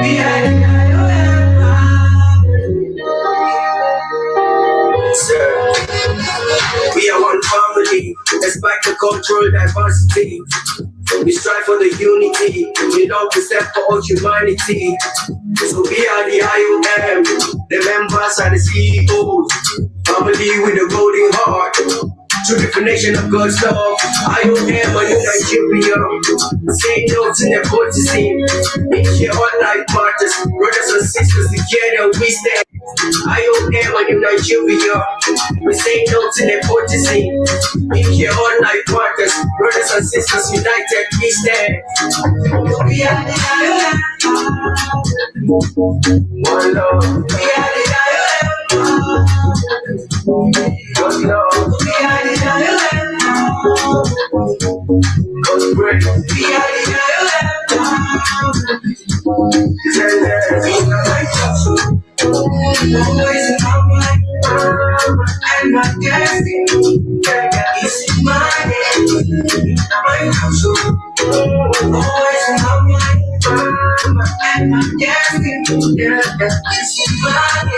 We are the we are one family, despite the cultural diversity. We strive for the unity, we love to stand for all humanity. So we are the IOM, the members are the CEOs, family with a golden heart. True definition of God's love. IOM, a new Nigeria. Say no to nepotism. In here, all life matters. Brothers and sisters, together we stand. IOM, a new Nigeria. We say no to nepotism. In here, all life matters. Brothers and sisters, united we stand. We are the IOM. One love. We are the IOM. One love. We are the IOM. God's grace. We are the IOM. Always in my mind, and my destiny is in my hand. My counsel, always in my mind, and my destiny is in my hand.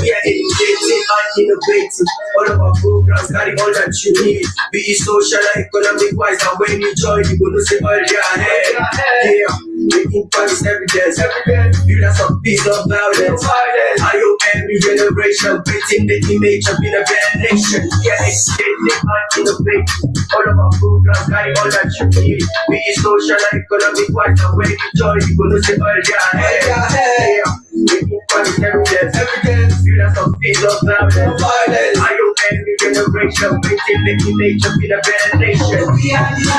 We are educating and innovating. All of our programs carry all that you need. Be it social, economic wise, and when you join, you go to say all your head. Yeah. Making Paris evidence, pillars of peace or violence. IOM generation, painting the image of being a better nation. Yeah, educating and innovating. All of our programs carry all that you need. Be it social, economic wise, and when you join, you go to say all your head. Yeah. Making Paris evidence, pillars of peace or violence. IOM generation, painting the image of being a better nation. We are the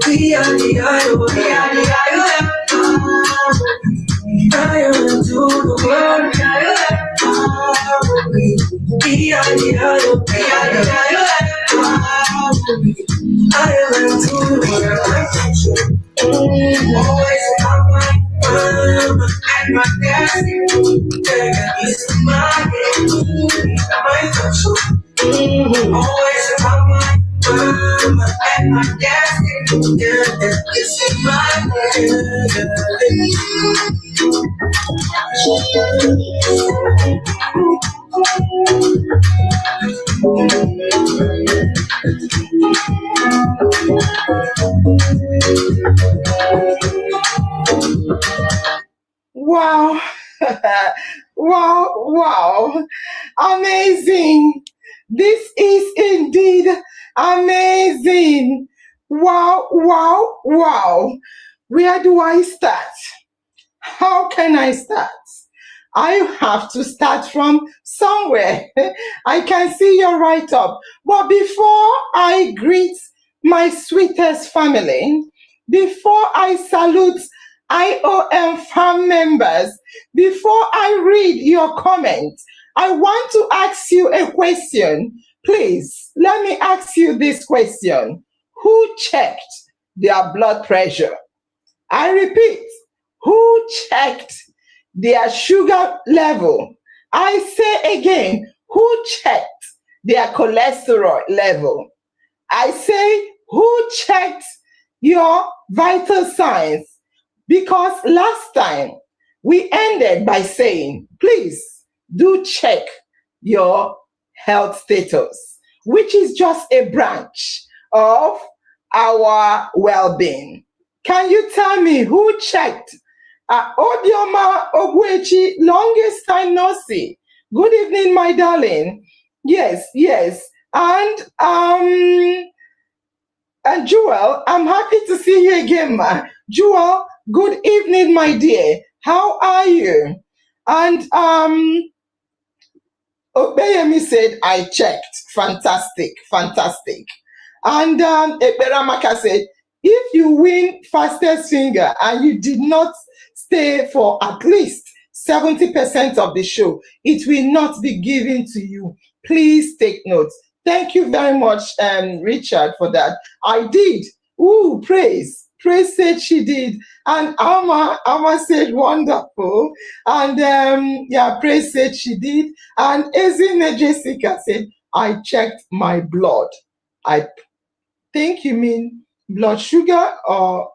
we are the IOM. We are the IOM. IOM to the world. We are the IOM. We are the IOM. IOM to the world. Always on my mind and my destiny is my control. Always on my and my destiny is in my hand. Wow. Wow. Amazing. This is indeed amazing. Wow. Where do I start? How can I start? I have to start from somewhere. I can see your write-up. But before I greet my sweetest family, before I salute IOM farm members, before I read your comments, I want to ask you a question. Please, let me ask you this question. Who checked their blood pressure? I repeat, who checked their sugar level? I say again, who checked their cholesterol level? I say, who checked your vital signs? Because last time we ended by saying, please do check your health status, which is just a branch of our well-being. Can you tell me who checked? Odioma Ogwechi, longest time no see. Good evening, my darling. Yes. And Jewel, I'm happy to see you again, ma. Jewel, good evening, my dear. How are you? And Obeyemi said, I checked. Fantastic. And Eberamaka said, if you win fastest finger and you did not stay for at least 70% of the show, it will not be given to you. Please take notes. Thank you very much, Richard, for that. I did. Ooh, praise. Praise said she did. And Amma said wonderful. And Praise said she did. And Ezine Jessica said, I checked my blood. I think you mean blood sugar or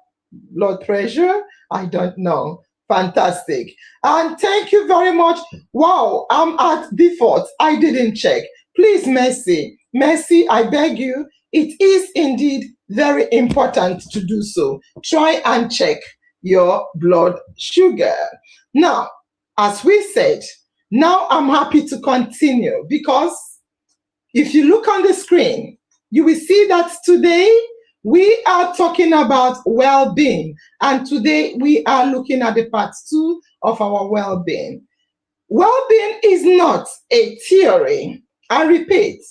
blood pressure? I don't know. Fantastic. And thank you very much. Wow, I'm at default. I didn't check. Please, Mercy. Mercy, I beg you. It is indeed very important to do so. Try and check your blood sugar. Now, as we said, now I'm happy to continue because if you look on the screen, you will see that today we are talking about well-being. And today we are looking at the part 2 of our well-being. Well-being is not a theory. I repeat,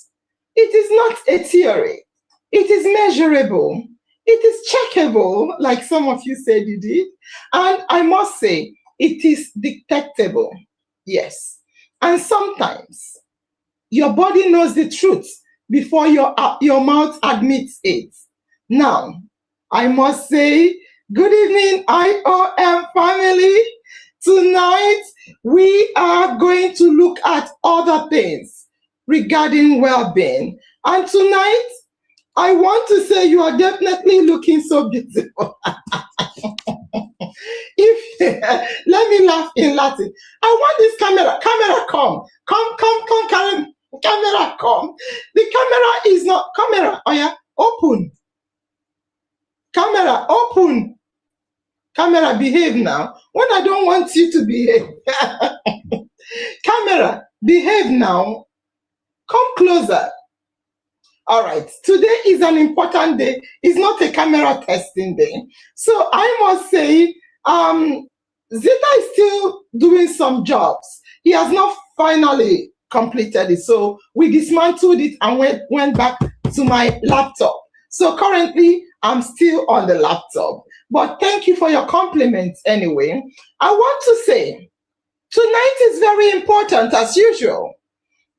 it is not a theory. It is measurable. It is checkable, like some of you said you did. And I must say, it is detectable. Yes. And sometimes your body knows the truth before your mouth admits it. Now, I must say, good evening, IOM family. Tonight, we are going to look at other things regarding well-being. And tonight, I want to say you are definitely looking so beautiful. If let me laugh in Latin. I want this camera. Camera, come, Karen. Camera, come. The camera is not camera. Oh yeah, open. Camera, open. Camera, behave now. When I don't want you to behave. Camera, behave now. Come closer. All right. Today is an important day. It's not a camera testing day. So I must say, Zeta is still doing some jobs. He has not finally completed it. So we dismantled it and went back to my laptop. So currently, I'm still on the laptop. But thank you for your compliments anyway. I want to say, tonight is very important as usual.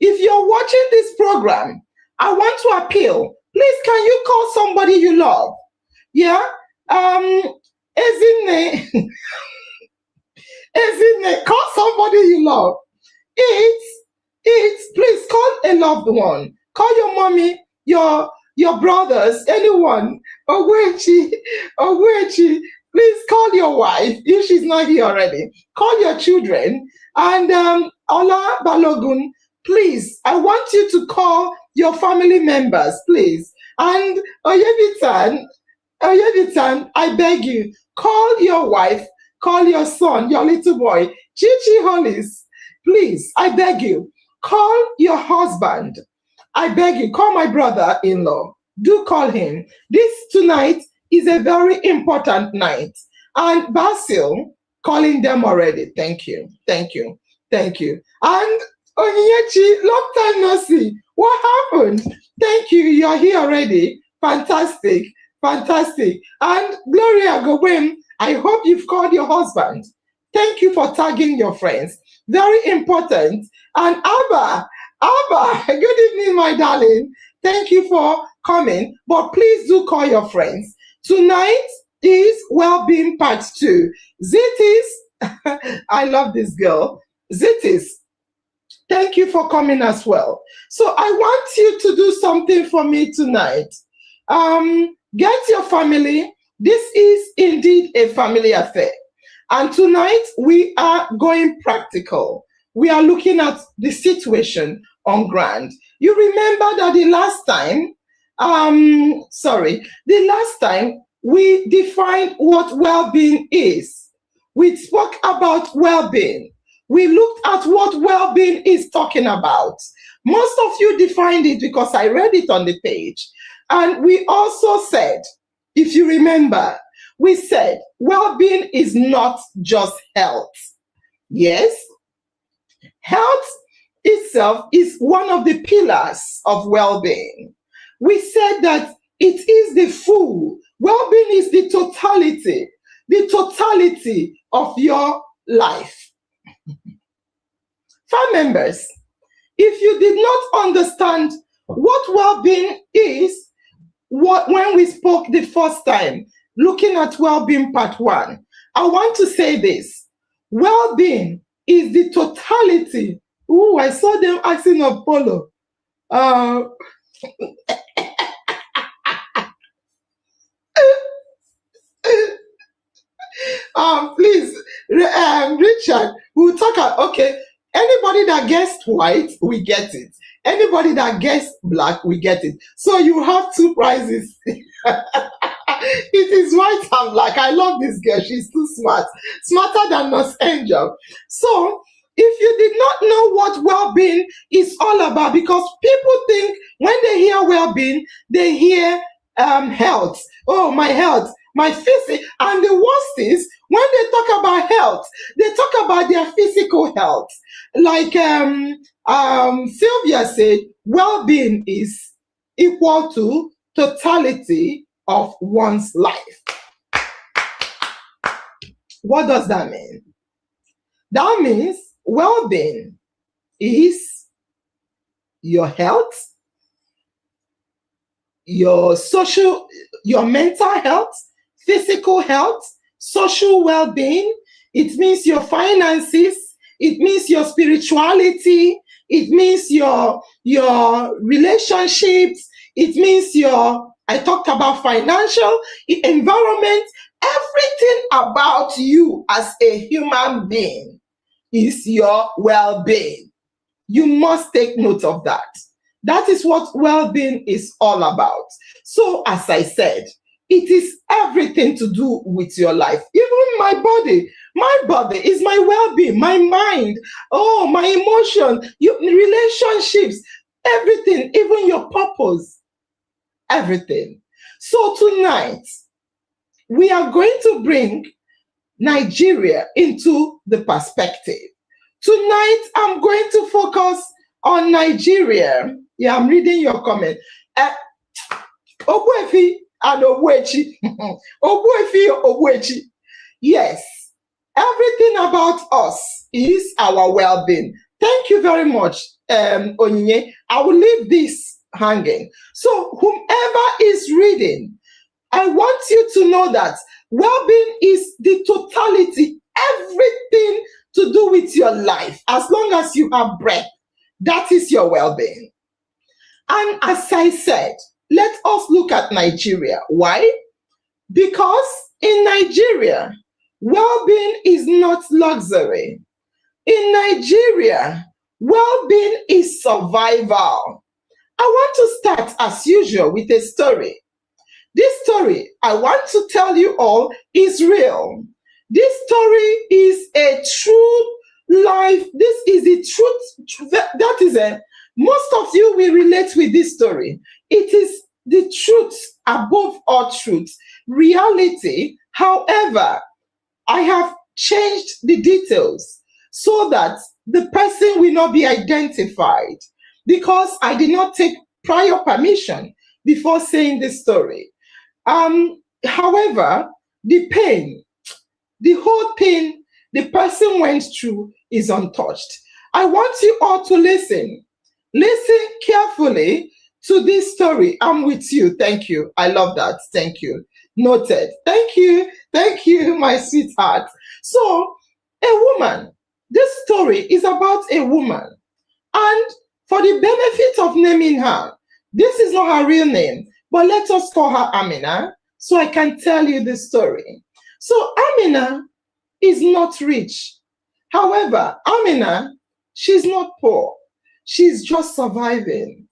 If you're watching this program, I want to appeal. Please, can you call somebody you love? Yeah? Ezine, call somebody you love. Please call a loved one. Call your mommy, your brothers, anyone. Ogwechi, please call your wife if she's not here already. Call your children. And Ola Balogun, please, I want you to call your family members, please. And Oyebitan, I beg you, call your wife, call your son, your little boy, Chichi Hollis, please, I beg you, call your husband. I beg you, call my brother-in-law. Do call him. This tonight is a very important night. And Basil, calling them already. Thank you. And Onyinyechi, long time no see. What happened? Thank you. You're here already. Fantastic. And Gloria Gowem, I hope you've called your husband. Thank you for tagging your friends. Very important. And Abba, good evening, my darling. Thank you for coming. But please do call your friends. Tonight is Wellbeing Part 2. Zitis, I love this girl. Zitis, thank you for coming as well. So I want you to do something for me tonight. Get your family. This is indeed a family affair. And tonight we are going practical. We are looking at the situation on ground. You remember that the last time we defined what well-being is. We spoke about well-being. We looked at what well-being is talking about. Most of you defined it because I read it on the page. And we also said, if you remember, we said well-being is not just health. Yes, health itself is one of the pillars of well-being. We said that it is the full. Well-being is the totality of your life. Family members, if you did not understand what well-being is, when we spoke the first time, looking at well-being part 1, I want to say this. Well-being is the totality. Ooh, I saw them asking Apollo. Please, Richard, we'll talk about, okay, anybody that guessed white, we get it. Anybody that guessed black, we get it. So you have two prizes. It is white and black. I love this girl. She's too smart. Smarter than Nurse Angel. So if you did not know what well-being is all about, because people think when they hear well-being, they hear health. Oh, my health, my physical. And the worst is when they talk about health, they talk about their physical health. Like Sylvia said, well-being is equal to totality of one's life. What does that mean? That means well-being is your health, your social, your mental health, physical health, social well-being. It means your finances. It means your spirituality. It means your relationships. It means I talked about financial, environment, everything about you as a human being is your well-being. You must take note of that. That is what well-being is all about. So, as I said, it is everything to do with your life. Even my body is my well-being, my mind, oh, my emotion, your relationships, everything, even your purpose, everything. So tonight, we are going to bring Nigeria into the perspective. Tonight, I'm going to focus on Nigeria. Yeah, I'm reading your comment. Ogbuefi and Ogbuechi. Ogbuefi, Ogbuechi. Yes, everything about us is our well-being. Thank you very much, Onyinye. I will leave this hanging. So whomever is reading, I want you to know that well-being is the totality, everything to do with your life. As long as you have breath, that is your well-being. And as I said, let us look at Nigeria. Why? Because in Nigeria, well-being is not luxury. In Nigeria, well-being is survival. I want to start, as usual, with a story. This story I want to tell you all is real. This story is a true life. This is the truth. That is a, most of you will relate with this story. It is the truth above all truth, reality. However, I have changed the details so that the person will not be identified, because I did not take prior permission before saying this story. However, the pain, the whole pain the person went through is untouched. I want you all to listen. Listen carefully to this story. I'm with you. Thank you. I love that. Thank you. Noted. Thank you. Thank you, my sweetheart. So, a woman. This story is about a woman. And for the benefit of naming her, this is not her real name, but let us call her Amina, so I can tell you the story. So Amina is not rich. However, Amina, she's not poor. She's just surviving.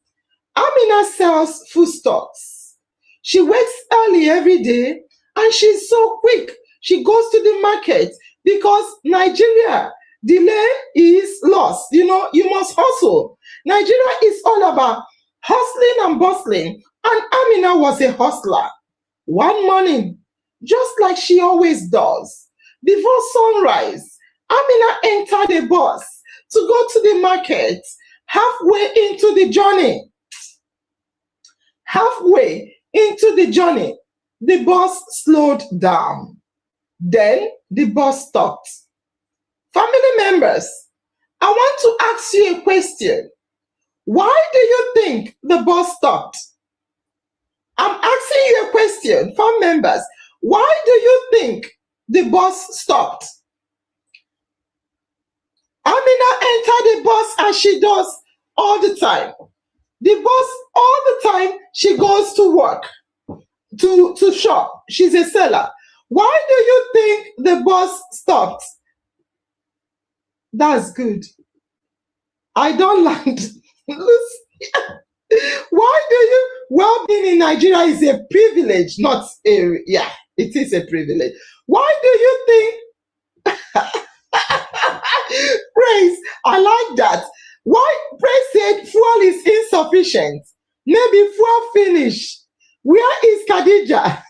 Amina sells foodstuffs. She wakes early every day, and she's so quick. She goes to the market because Nigeria, delay is loss. You know, you must hustle. Nigeria is all about hustling and bustling, and Amina was a hustler. One morning, just like she always does, before sunrise, Amina entered a bus to go to the market. Halfway into the journey, the bus slowed down. Then the bus stopped. Family members, I want to ask you a question. Why do you think the bus stopped? I'm asking you a question, family members. Why do you think the bus stopped? Amina entered the bus as she does all the time. The bus, all the time, she goes to work, to shop. She's a seller. Why do you think the bus stopped? That's good. I don't like why do you well being in Nigeria is a privilege, not a yeah, it is a privilege. Why do you think Praise? I like that. Why Praise said fuel is insufficient. Maybe fuel finish. Where is Khadija?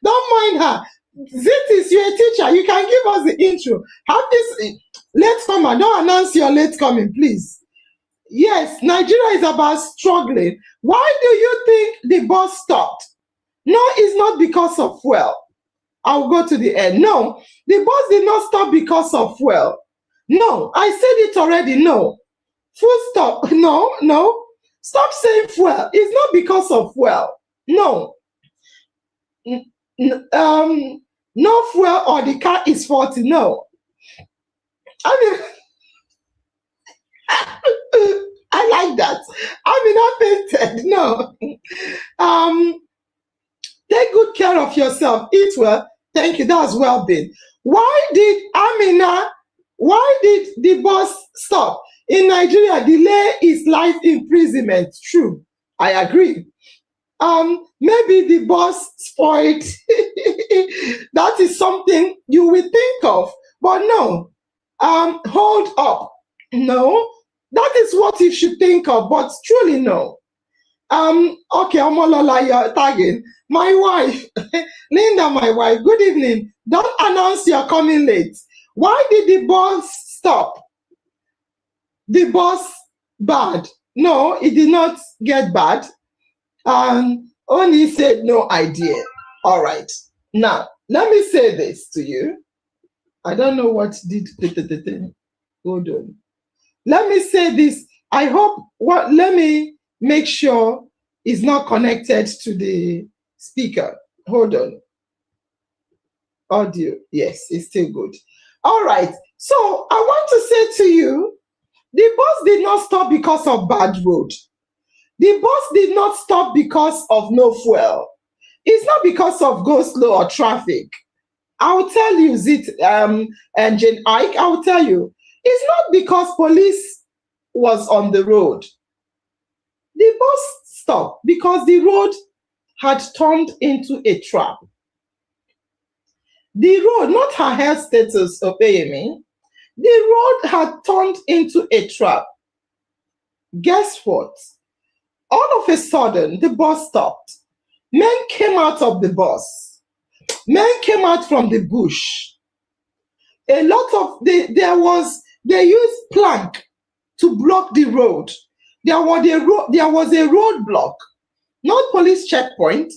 Don't mind her. Zit is your teacher. You can give us the intro. Have this late comer. Don't announce your late coming, please. Yes, Nigeria is about struggling. Why do you think the bus stopped? No, it's not because of fuel. I'll go to the end. No, the bus did not stop because of fuel. No, I said it already. No. Full stop. No, no. Stop saying fuel. It's not because of fuel. No. No fuel or the car is faulty. No. I mean, I like that. I mean, I painted. No. Take good care of yourself. Eat well. Thank you. That's well-being. Why did the bus stop? In Nigeria, delay is life imprisonment. True. I agree. Maybe the bus spoiled. That is something you will think of. But no. Hold up. No. That is what you should think of, but truly no. Okay, Omolola, you're tagging. My wife, Linda, my wife, good evening. Don't announce you're coming late. Why did the bus stop? The bus bad. No, it did not get bad. Only said no idea. All right. Now, let me say this to you. I don't know what did. Hold on. Let me say this. I hope let me make sure it's not connected to the speaker. Hold on. Audio. Yes, it's still good. All right. So I want to say to you, the bus did not stop because of bad road. The bus did not stop because of no fuel. It's not because of go slow or traffic. I'll tell you, Zit and Jane Ike, I'll tell you. It's not because police was on the road. The bus stopped because the road had turned into a trap. The road, not her health status, obey me. The road had turned into a trap. Guess what? All of a sudden, the bus stopped. Men came out of the bus. Men came out from the bush. A lot of they used plank to block the road. There was a roadblock, not police checkpoint.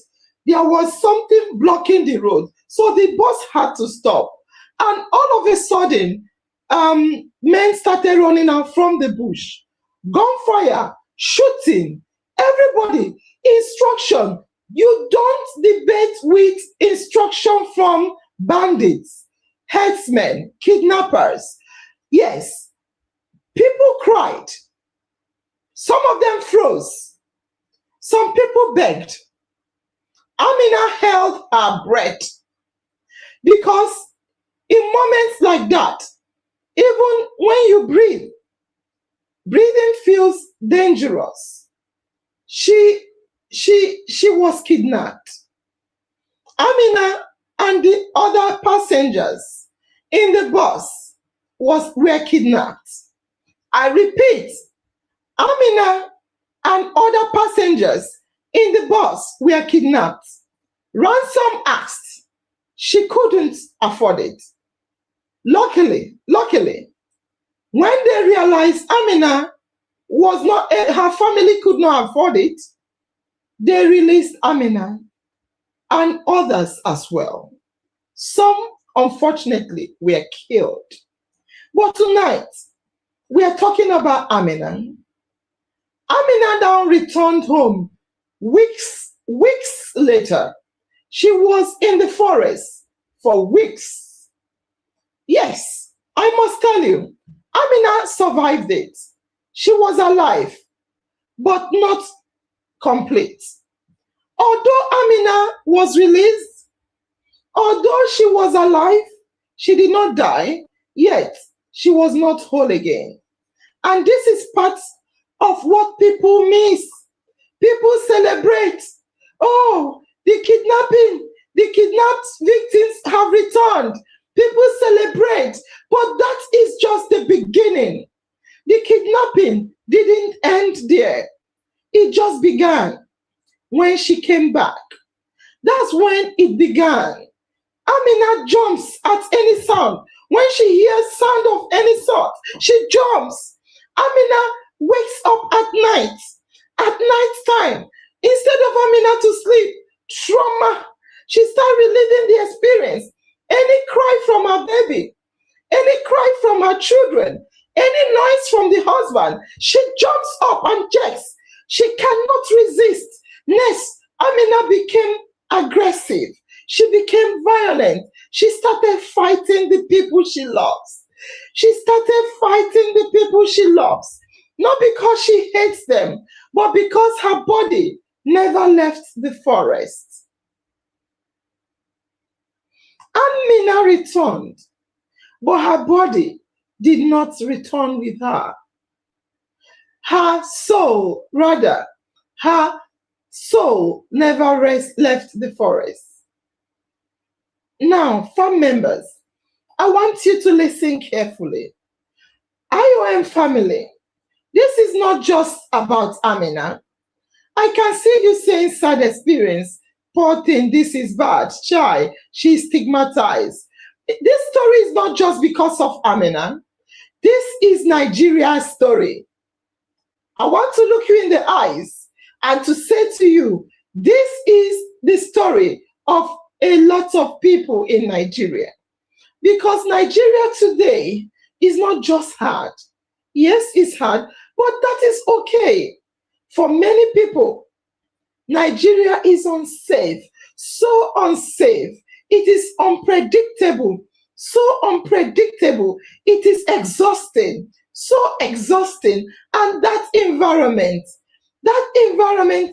There was something blocking the road. So the bus had to stop. And all of a sudden, men started running out from the bush. Gunfire, shooting, everybody, instruction. You don't debate with instruction from bandits, herdsmen, kidnappers. Yes, people cried. Some of them froze. Some people begged. Amina held her breath because in moments like that, even when you breathe, breathing feels dangerous. She was kidnapped. Amina and the other passengers in the bus were kidnapped. I repeat, Amina and other passengers in the bus were kidnapped. Ransom asked. She couldn't afford it. Luckily, when they realized Amina was not, her family could not afford it, they released Amina and others as well. Some, unfortunately, were killed. But tonight, we are talking about Amina. Amina now returned home weeks later. She was in the forest for weeks. Yes, I must tell you, Amina survived it. She was alive, but not complete. Although Amina was released, Although she was alive, she did not die, yet she was not whole again. And this is part of what people miss. People celebrate. Oh, the kidnapped victims have returned. People celebrate. But that is just the beginning. The kidnapping didn't end there. It just began when she came back. That's when it began. Amina jumps at any sound. When she hears sound of any sort, she jumps. Amina wakes up at night. At night time, instead of Amina to sleep, trauma. She starts reliving the experience. Any cry from her baby, any cry from her children, any noise from the husband, she jumps up and checks. She cannot resist. Next, Amina became aggressive. She became violent. She started fighting the people she loves. She started fighting the people she loves. Not because she hates them, but because her body never left the forest. Amina returned, but her body did not return with her. Her soul never left the forest. Now, fam members, I want you to listen carefully. IOM family, this is not just about Amina. I can see you saying sad experience. Poor thing, this is bad. Chai, she's stigmatized. This story is not just because of Amina. This is Nigeria's story. I want to look you in the eyes and to say to you, this is the story of a lot of people in Nigeria. Because Nigeria today is not just hard. Yes, it's hard, but that is okay. For many people, Nigeria is unsafe, so unsafe. It is unpredictable, so unpredictable. It is exhausting, so exhausting. And that environment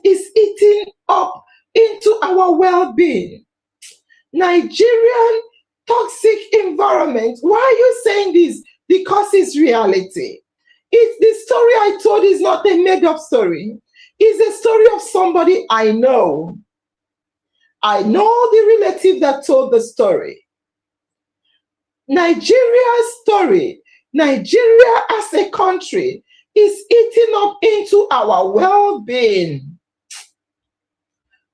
is eating up into our well-being. Nigerian toxic environment. Why are you saying this? Because it's reality. It's the story I told is not a made-up story. It's a story of somebody I know. I know the relative that told the story. Nigeria's story, Nigeria as a country, is eating up into our well-being.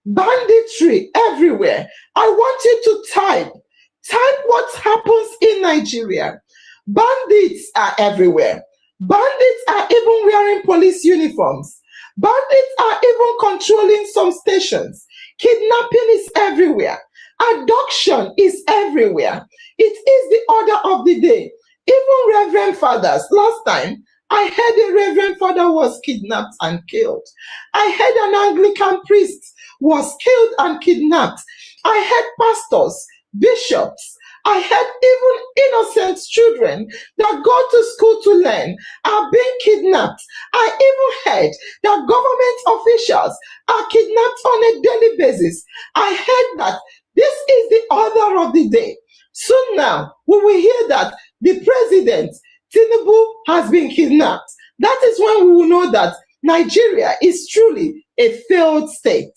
Banditry everywhere. I want you to type what happens in Nigeria. Bandits are everywhere. Bandits are even wearing police uniforms. Bandits are even controlling some stations. Kidnapping is everywhere. Abduction is everywhere. It is the order of the day. Even reverend fathers. Last time, I heard a reverend father was kidnapped and killed. I heard an Anglican priest was killed and kidnapped. I heard pastors, bishops, I heard even innocent children that go to school to learn are being kidnapped. I even heard that government officials are kidnapped on a daily basis. I heard that this is the order of the day. Soon now, we will hear that the president, Tinubu, has been kidnapped. That is when we will know that Nigeria is truly a failed state.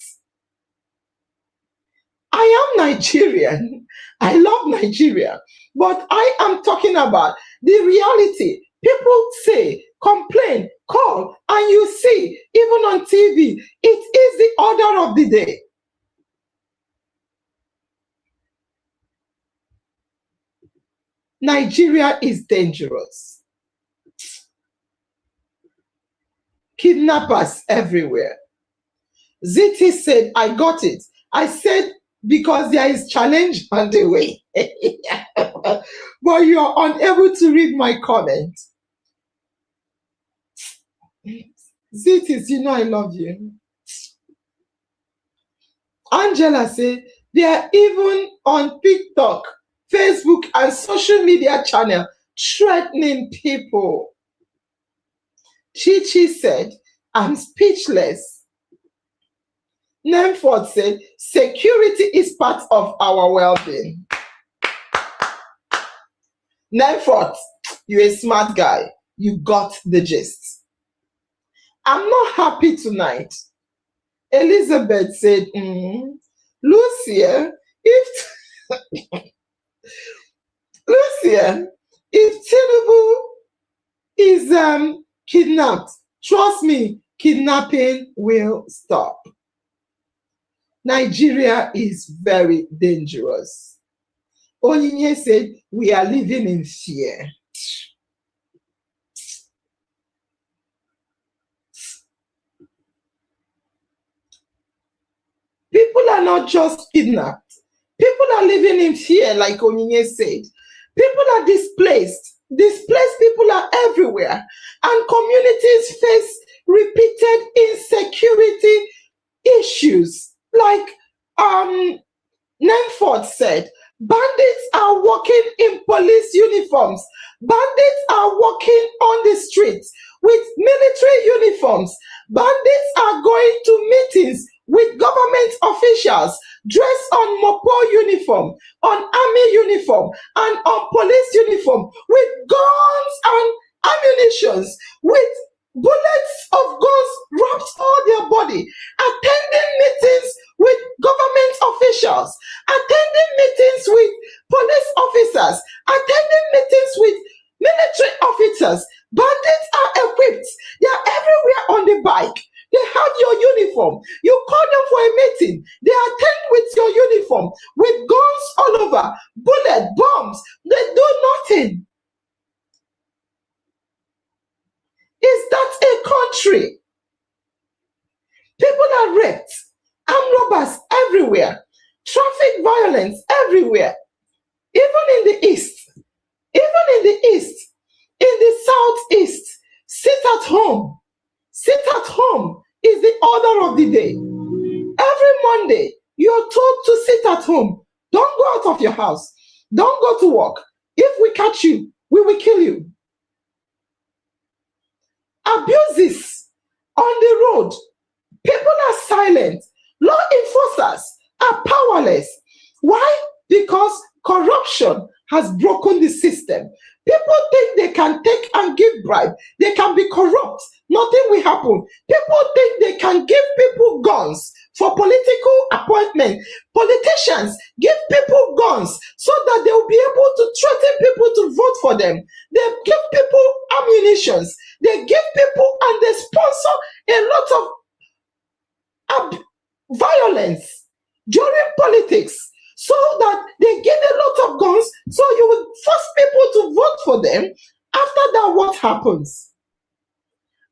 I am Nigerian. I love Nigeria. But I am talking about the reality. People say, complain, call, and you see, even on TV, it is the order of the day. Nigeria is dangerous. Kidnappers everywhere. Ziti said, I got it. I said, because there is challenge on the way. But you are unable to read my comment. Zitis, you know I love you. Angela said, they are even on TikTok, Facebook, and social media channel threatening people. Chichi said, I'm speechless. Nemford said, security is part of our well-being. Nemford, you're a smart guy. You got the gist. I'm not happy tonight. Elizabeth said, Lucia, if Lucia, if Tinubu is kidnapped, trust me, kidnapping will stop. Nigeria is very dangerous. Onyinye said, we are living in fear. People are not just kidnapped. People are living in fear, like Onyinye said. People are displaced. Displaced people are everywhere. And communities face repeated insecurity issues. Like Nemford said, bandits are walking in police uniforms. Bandits are walking on the streets with military uniforms. Bandits are going to meetings with government officials dressed on Mopo uniform, on army uniform, and on police uniform, with guns and ammunitions, with bullets of guns wrapped all their body, attending meetings with government officials, attending meetings with police officers, attending meetings with military officers. Bandits are equipped. They are everywhere on the bike. They have your uniform. You call them for a meeting. They attend with your uniform, with guns all over, bullet, bombs. They do nothing. Is that a country? People are raped, armed robbers everywhere, traffic violence everywhere, even in the east, in the southeast. Sit at home. Sit at home is the order of the day. Every Monday, you're told to sit at home. Don't go out of your house. Don't go to work. If we catch you, we will kill you. Abuses on the road. People are silent. Law enforcers are powerless. Why? Because corruption has broken the system. People think they can take and give bribe. They can be corrupt. Nothing will happen. People think they can give people guns for political appointment. Politicians give people guns so that they will be able to threaten people to vote for them. They give people ammunitions. They give people and they sponsor a lot of violence during politics, so that they give a lot of guns, so you will force people to vote for them. After that, what happens?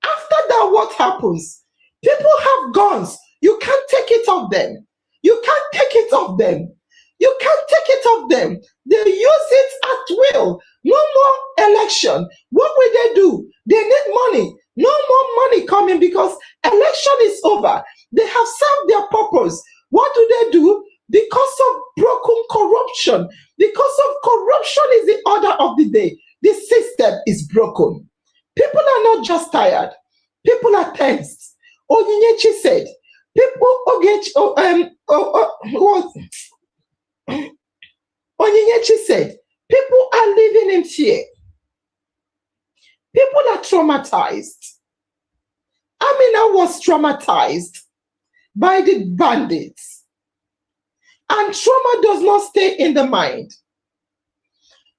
After that, what happens? People have guns. You can't take it off them. You can't take it off them. You can't take it off them. They use it at will. No more election. What will they do? They need money. No more money coming because election is over. They have served their purpose. What do? Because of broken corruption. Because of corruption is the order of the day. The system is broken. People are not just tired. People are tensed. Onyinyechi said, Onyinyechi said, people are living in fear. People are traumatized. Amina was traumatized by the bandits. And trauma does not stay in the mind.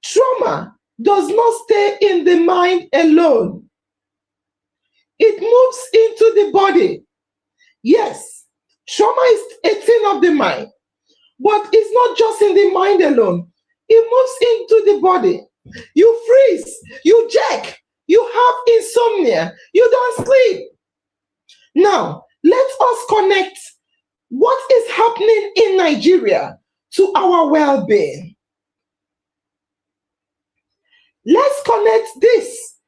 Trauma does not stay in the mind alone. It moves into the body. Yes, trauma is a thing of the mind, but it's not just in the mind alone. It moves into the body. You freeze, you jerk, you have insomnia, you don't sleep. Now, let us connect what is happening in Nigeria to our well-being. Let's connect this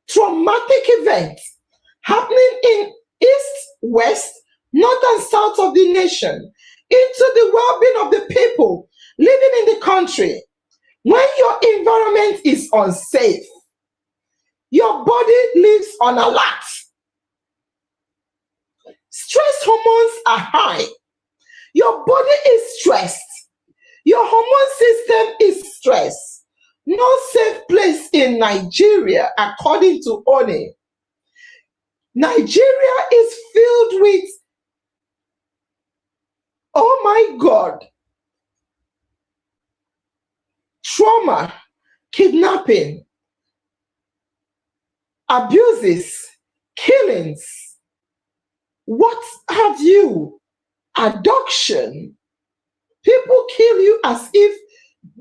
traumatic event happening in east, west, north, and south of the nation into the well-being of the people living in the country. When your environment is unsafe, your body lives on alert. Stress hormones are high. Your body is stressed. Your hormone system is stressed. No safe place in Nigeria, according to Oni. Nigeria is filled with, oh my God, trauma, kidnapping, abuses, killings, what have you, abduction. People kill you as if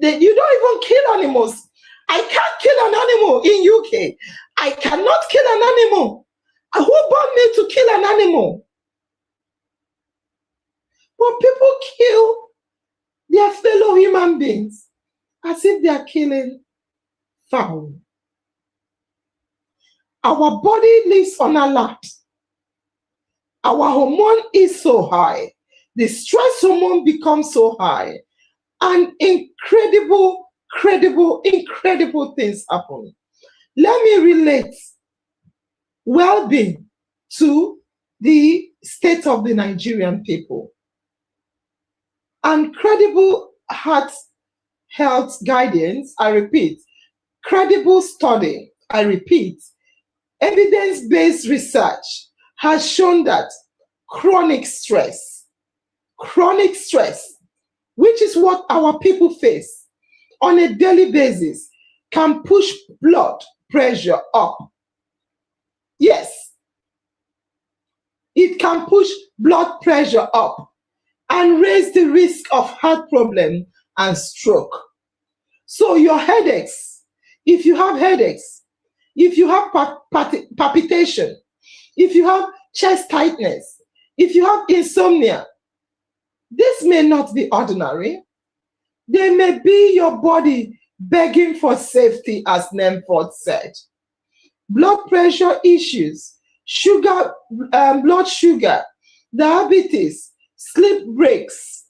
you don't even kill animals. I can't kill an animal in UK. I cannot kill an animal. Who born me to kill an animal? But people kill their fellow human beings as if they are killing fowl. Our body lives on alert. Our hormone is so high. The stress hormone becomes so high. And incredible things happen. Let me relate well-being to the state of the Nigerian people. And credible heart health guidance, I repeat, credible study, I repeat, evidence-based research has shown that chronic stress, which is what our people face on a daily basis, can push blood pressure up. Yes, it can push blood pressure up and raise the risk of heart problem and stroke. So your headaches, if you have headaches, if you have palpitation, if you have chest tightness, if you have insomnia, this may not be ordinary. They may be your body begging for safety, as Nemford said. Blood pressure issues, blood sugar, diabetes, sleep breaks,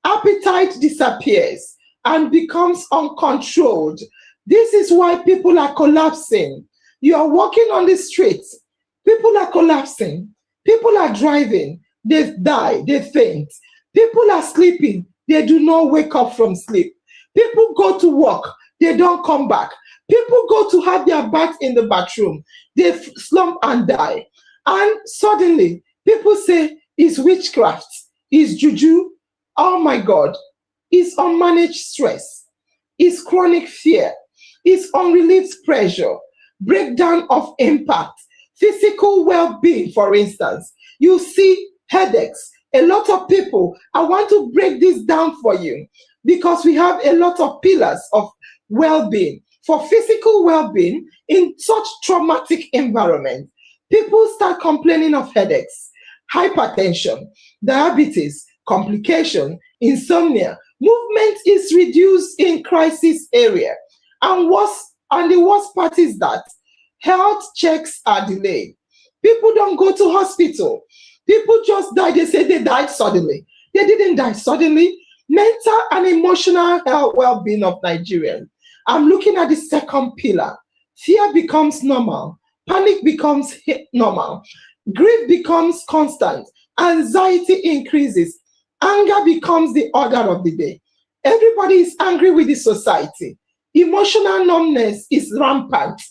appetite disappears and becomes uncontrolled. This is why people are collapsing. You are walking on the streets, people are collapsing, people are driving, they die, they faint. People are sleeping, they do not wake up from sleep. People go to work, they don't come back. People go to have their bath in the bathroom, they slump and die. And suddenly, people say, it's witchcraft, it's juju. Oh my God, it's unmanaged stress, it's chronic fear, it's unrelieved pressure, breakdown of impact, physical well-being, for instance. You see headaches. A lot of people, I want to break this down for you because we have a lot of pillars of well-being. For physical well-being in such traumatic environment, people start complaining of headaches, hypertension, diabetes, complication, insomnia. Movement is reduced in crisis area. And the worst part is that health checks are delayed. People don't go to hospital. People just die. They say they died suddenly. They didn't die suddenly. Mental and emotional health well-being of Nigerians. I'm looking at the second pillar. Fear becomes normal. Panic becomes normal. Grief becomes constant. Anxiety increases. Anger becomes the order of the day. Everybody is angry with the society. Emotional numbness is rampant.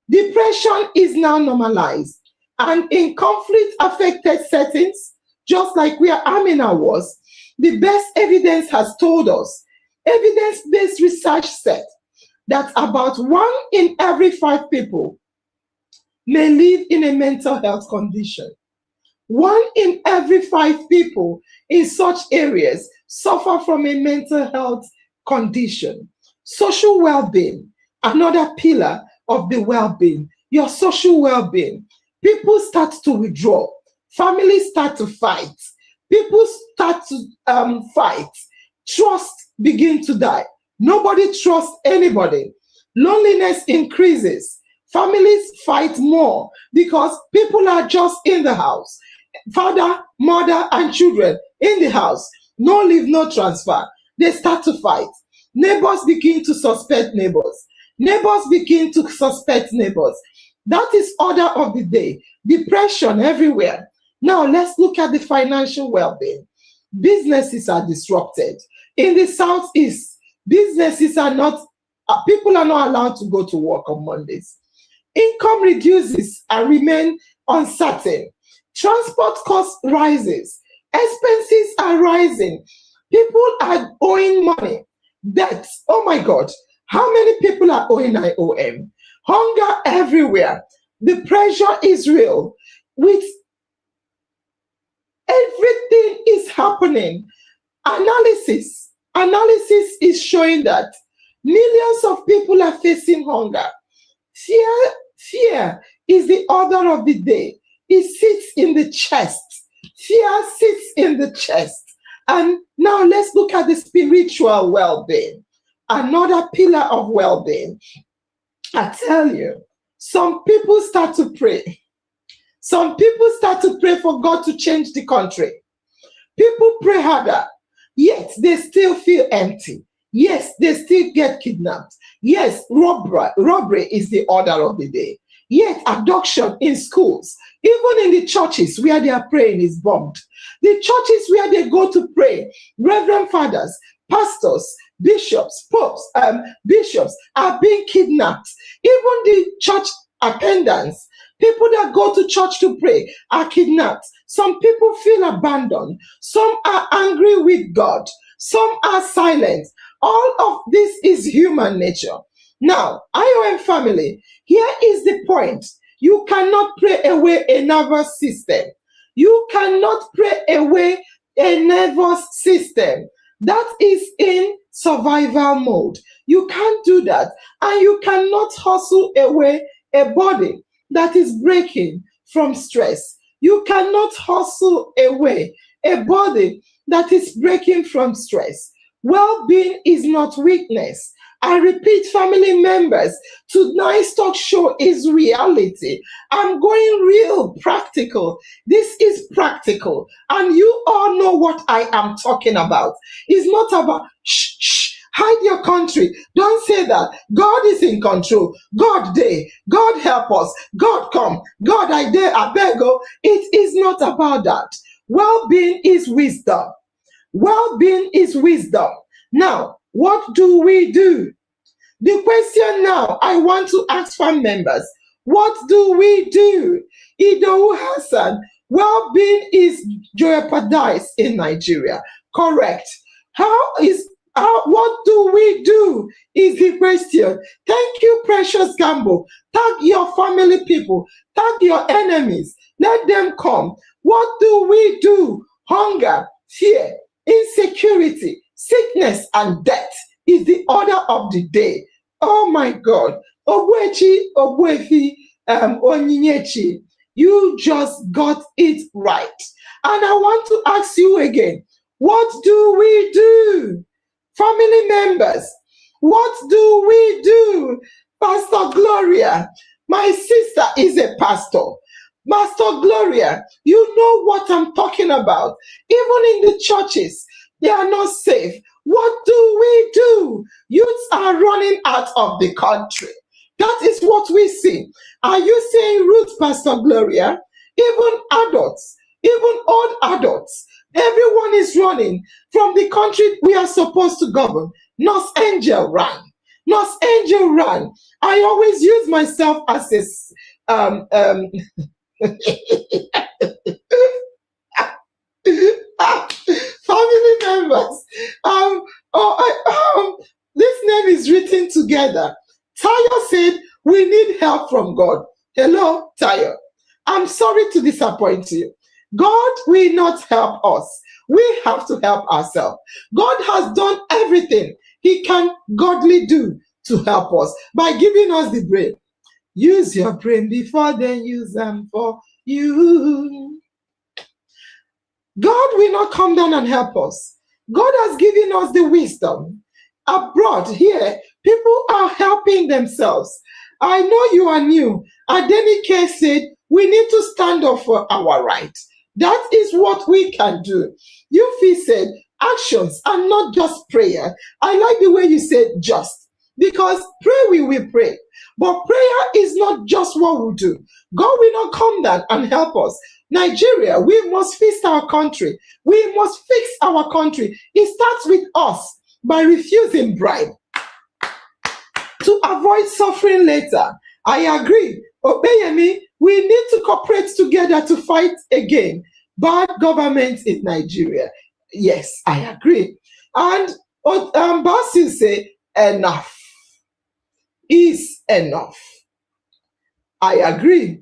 Depression is now normalized. And in conflict-affected settings, just like where Amina was, the best evidence has told us, evidence-based research said that about 1 in every 5 people may live in a mental health condition. 1 in every 5 people in such areas suffer from a mental health condition. Social well-being, another pillar of the well-being, your social well-being. People start to withdraw. Families start to fight. People start to fight. Trust begins to die. Nobody trusts anybody. Loneliness increases. Families fight more because people are just in the house. Father, mother, and children in the house. No leave, no transfer. They start to fight. Neighbors begin to suspect neighbors. Neighbors begin to suspect neighbors. That is order of the day. Depression everywhere. Now let's look at the financial well-being. Businesses are disrupted. In the Southeast, businesses are not, people are not allowed to go to work on Mondays. Income reduces and remain uncertain. Transport cost rises. Expenses are rising. People are owing money. Debts. Oh my God. How many people are owing IOM? Hunger everywhere. The pressure is real. With everything is happening. Analysis is showing that millions of people are facing hunger. Fear is the order of the day. It sits in the chest. Fear sits in the chest. And now let's look at the spiritual well-being. Another pillar of well-being. I tell you, some people start to pray. Some people start to pray for God to change the country. People pray harder, yet they still feel empty. Yes, they still get kidnapped. Yes, robbery is the order of the day. Yet abduction in schools, even in the churches where they are praying, is bombed. The churches where they go to pray, reverend fathers, pastors, bishops, popes, bishops are being kidnapped. Even the church attendants, people that go to church to pray, are kidnapped. Some people feel abandoned. Some are angry with God. Some are silent. All of this is human nature. Now, IOM family, here is the point. You cannot pray away a nervous system. You cannot pray away a nervous system that is in survival mode. You can't do that. And you cannot hustle away a body that is breaking from stress. You cannot hustle away a body that is breaking from stress. Well-being is not weakness. I repeat, family members, tonight's talk show is reality. I'm going real practical. This is practical. And you all know what I am talking about. It's not about, hide your country. Don't say that. God is in control. God day. God help us. God come. God I dare, I beg. It is not about that. Well-being is wisdom. Well-being is wisdom. Now, what do we do? The question now I want to ask family members, what do we do? Idowu Hassan, well-being is jeopardized in Nigeria. Correct. What do we do is the question. Thank you, Precious Gambo. Tag your family people. Tag your enemies. Let them come. What do we do? Hunger, fear, insecurity, sickness, and death is the order of the day. Oh my God. Obwefi, Onyinyechi, you just got it right. And I want to ask you again, what do we do? Family members, what do we do? Pastor Gloria, my sister is a pastor. Pastor Gloria, you know what I'm talking about. Even in the churches, they are not safe. What do we do? Youths are running out of the country. That is what we see. Are you saying Ruth, Pastor Gloria? Even adults, even old adults, everyone is running from the country we are supposed to govern. Nurse Angel ran. Nurse Angel ran. I always use myself as a family members. This name is written together. Tayo said, we need help from God. Hello, Tayo. I'm sorry to disappoint you. God will not help us. We have to help ourselves. God has done everything He can godly do to help us by giving us the brain. Use your brain before they use them for you. God will not come down and help us. God has given us the wisdom. Abroad, here, people are helping themselves. I know you are new. Adenike said, we need to stand up for our right. That is what we can do. Yufi said, actions are not just prayer. I like the way you said just. Because pray we will pray. But prayer is not just what we do. God will not come down and help us Nigeria, we must fix our country. We must fix our country. It starts with us by refusing bribe to avoid suffering later. I agree. Obeyemi, we need to cooperate together to fight again bad government in Nigeria. Yes, I agree. And Basil say, enough is enough. I agree.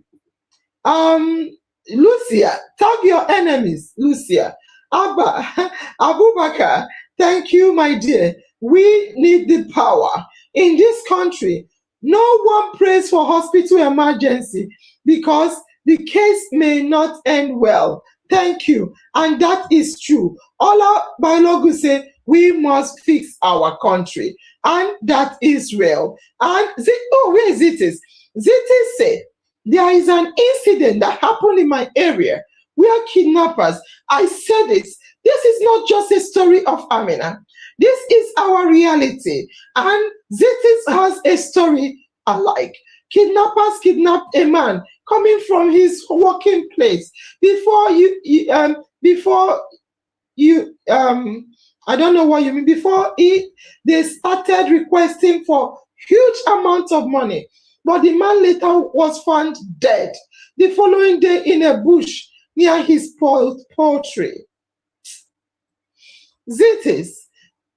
Lucia, tag your enemies, Lucia. Abubakar, thank you, my dear. We need the power. In this country, no one prays for hospital emergency because the case may not end well. Thank you. And that is true. Ola Balogu say we must fix our country. And that is real. And where is it? Ziti say there is an incident that happened in my area where kidnappers, I said this is not just a story of Amina. This is our reality. And Zitis has a story alike. Kidnappers kidnapped a man coming from his working place. Before I don't know what you mean. They started requesting for huge amounts of money. But the man later was found dead the following day in a bush near his poultry. Zitis,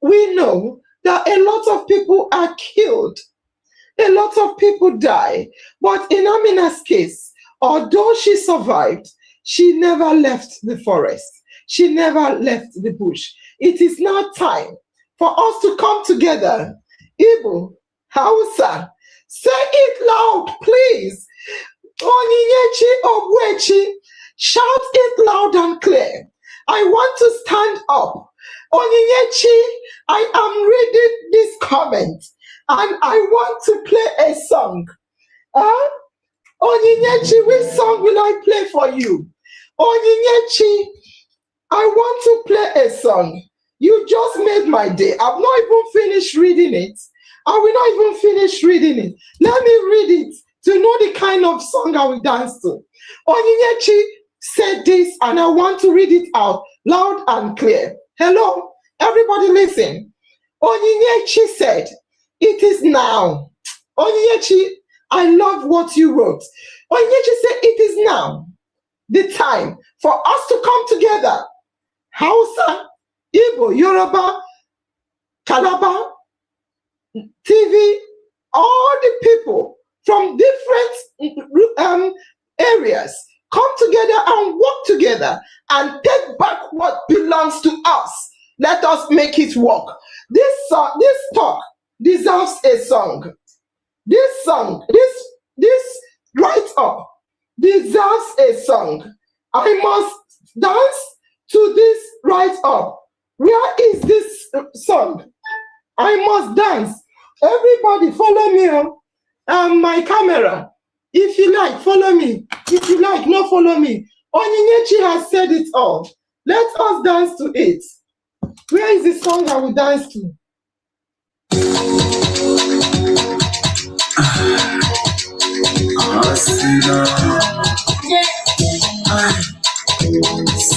we know that a lot of people are killed. A lot of people die. But in Amina's case, although she survived, she never left the forest. She never left the bush. It is now time for us to come together. Igbo, Hausa, say it loud, please. Onyinyechi Obwechi, shout it loud and clear. I want to stand up. Onyinyechi, I am reading this comment and I want to play a song. Onyinyechi, which song will I play for you? Onyinyechi, I want to play a song. You just made my day. I've not even finished reading it. I will not even finish reading it. Let me read it to know the kind of song I will dance to. Onyinyechi said this, and I want to read it out loud and clear. Hello, everybody listen. Onyinyechi said, it is now. Onyinyechi, I love what you wrote. Onyinyechi said, it is now the time for us to come together. Hausa, Igbo, Yoruba, Calabar, TV, all the people from different areas come together and work together and take back what belongs to us. Let us make it work. This talk deserves a song. This write-up deserves a song. I must dance to this write-up. Where is this song? I must dance. Everybody follow me on my camera. If you like, follow me. If you like, no follow me. Onyinyechi has said it all. Let us dance to it. Where is the song I will dance to?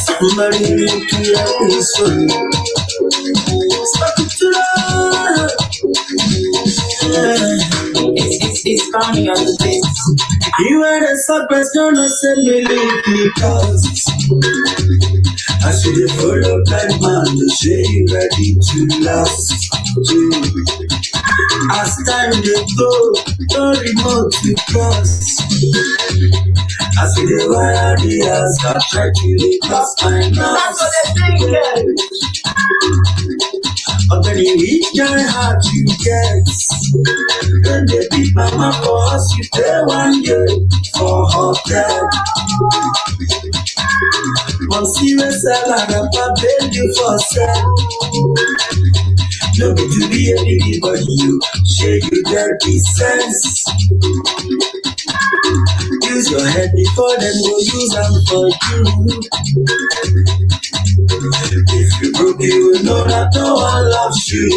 Somebody make me happy, son. It's funny on the face. You are the surprise, don't send me because I should have followed that man to say you ready to last. As time they go, no remote to cross. As we dey wire the house, I try to dey cross my nose. Okay, which kind heart you get? When they beat mama for us, you pay 1 year for hotel. Mom serious and Papa paid you for sale. No be to be anybody, you share you get the sense. Use your head before them go use them for you. If you broke, you will know that no one loves you.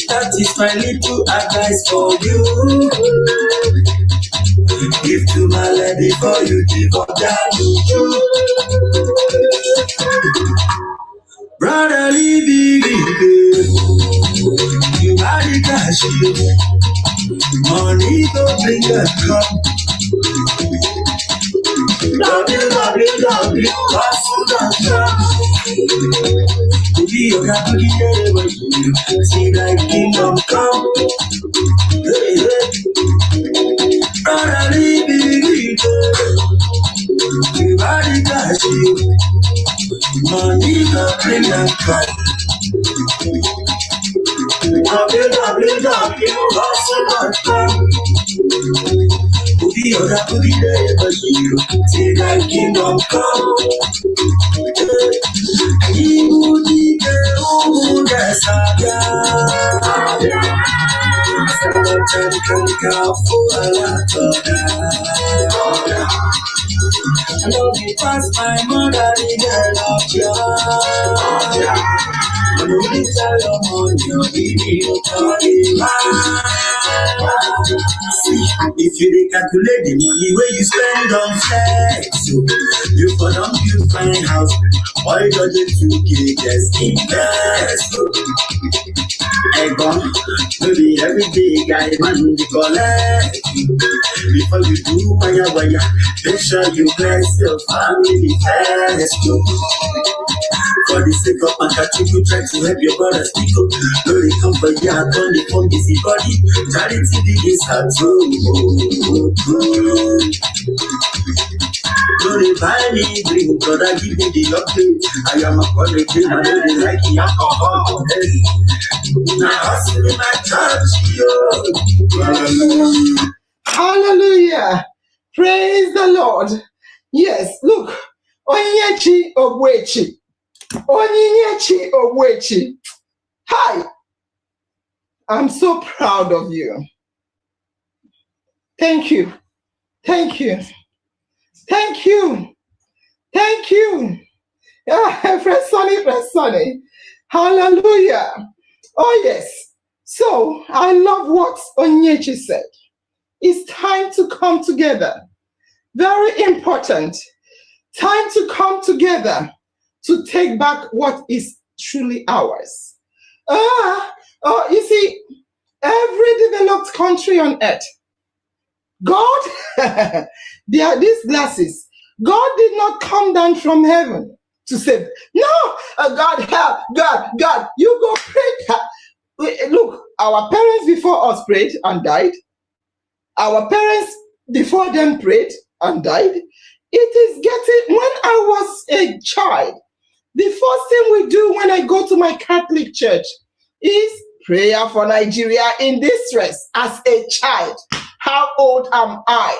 That is my little advice for you. Give to my lady for you give up that. Brotherly baby, you got the cash, money go bring that come. www. Hustle.com. Baby, you got to get it. See that kingdom come. Hey, hey. Brotherly baby, you got the cash, money go bring that come. www. Hustle.com. Boogie on that boogie day, but you see that kingdom come. You need the old saga. I love you past my mother, the girl of joy. I know you tell your mom, you baby, you call it see, if you calculate the money where you spend on flex, you for them you find house. Why don't you just invest? Hey, gone, maybe every day guy man you collect. Before you do wire, make sure you bless your family first. For the sake of Pankatu, you try to help your brother speak up. No, they come for you, I turn the phone, busy body. Charity begins at home. No, they buy me drink, brother, give me the update. I am a college, I know they like the alcohol. Now, hustle in my church, yo. Hallelujah. Praise the Lord. Yes, look. Onyechi Ogwechi. Onyechi Ogwechi. Hi. I'm so proud of you. Thank you. Thank you. Thank you. Thank you. Press Sonny. Hallelujah. Oh, yes. So, I love what Onyechi said. It's time to come together. Very important. Time to come together to take back what is truly ours. You see, every developed country on earth, God, there are these glasses. God did not come down from heaven to say, no, God, help, God, you go pray. Look, our parents before us prayed and died. Our parents before them prayed and died. It is getting, when I was a child, the first thing we do when I go to my Catholic church is prayer for Nigeria in distress as a child. How old am I?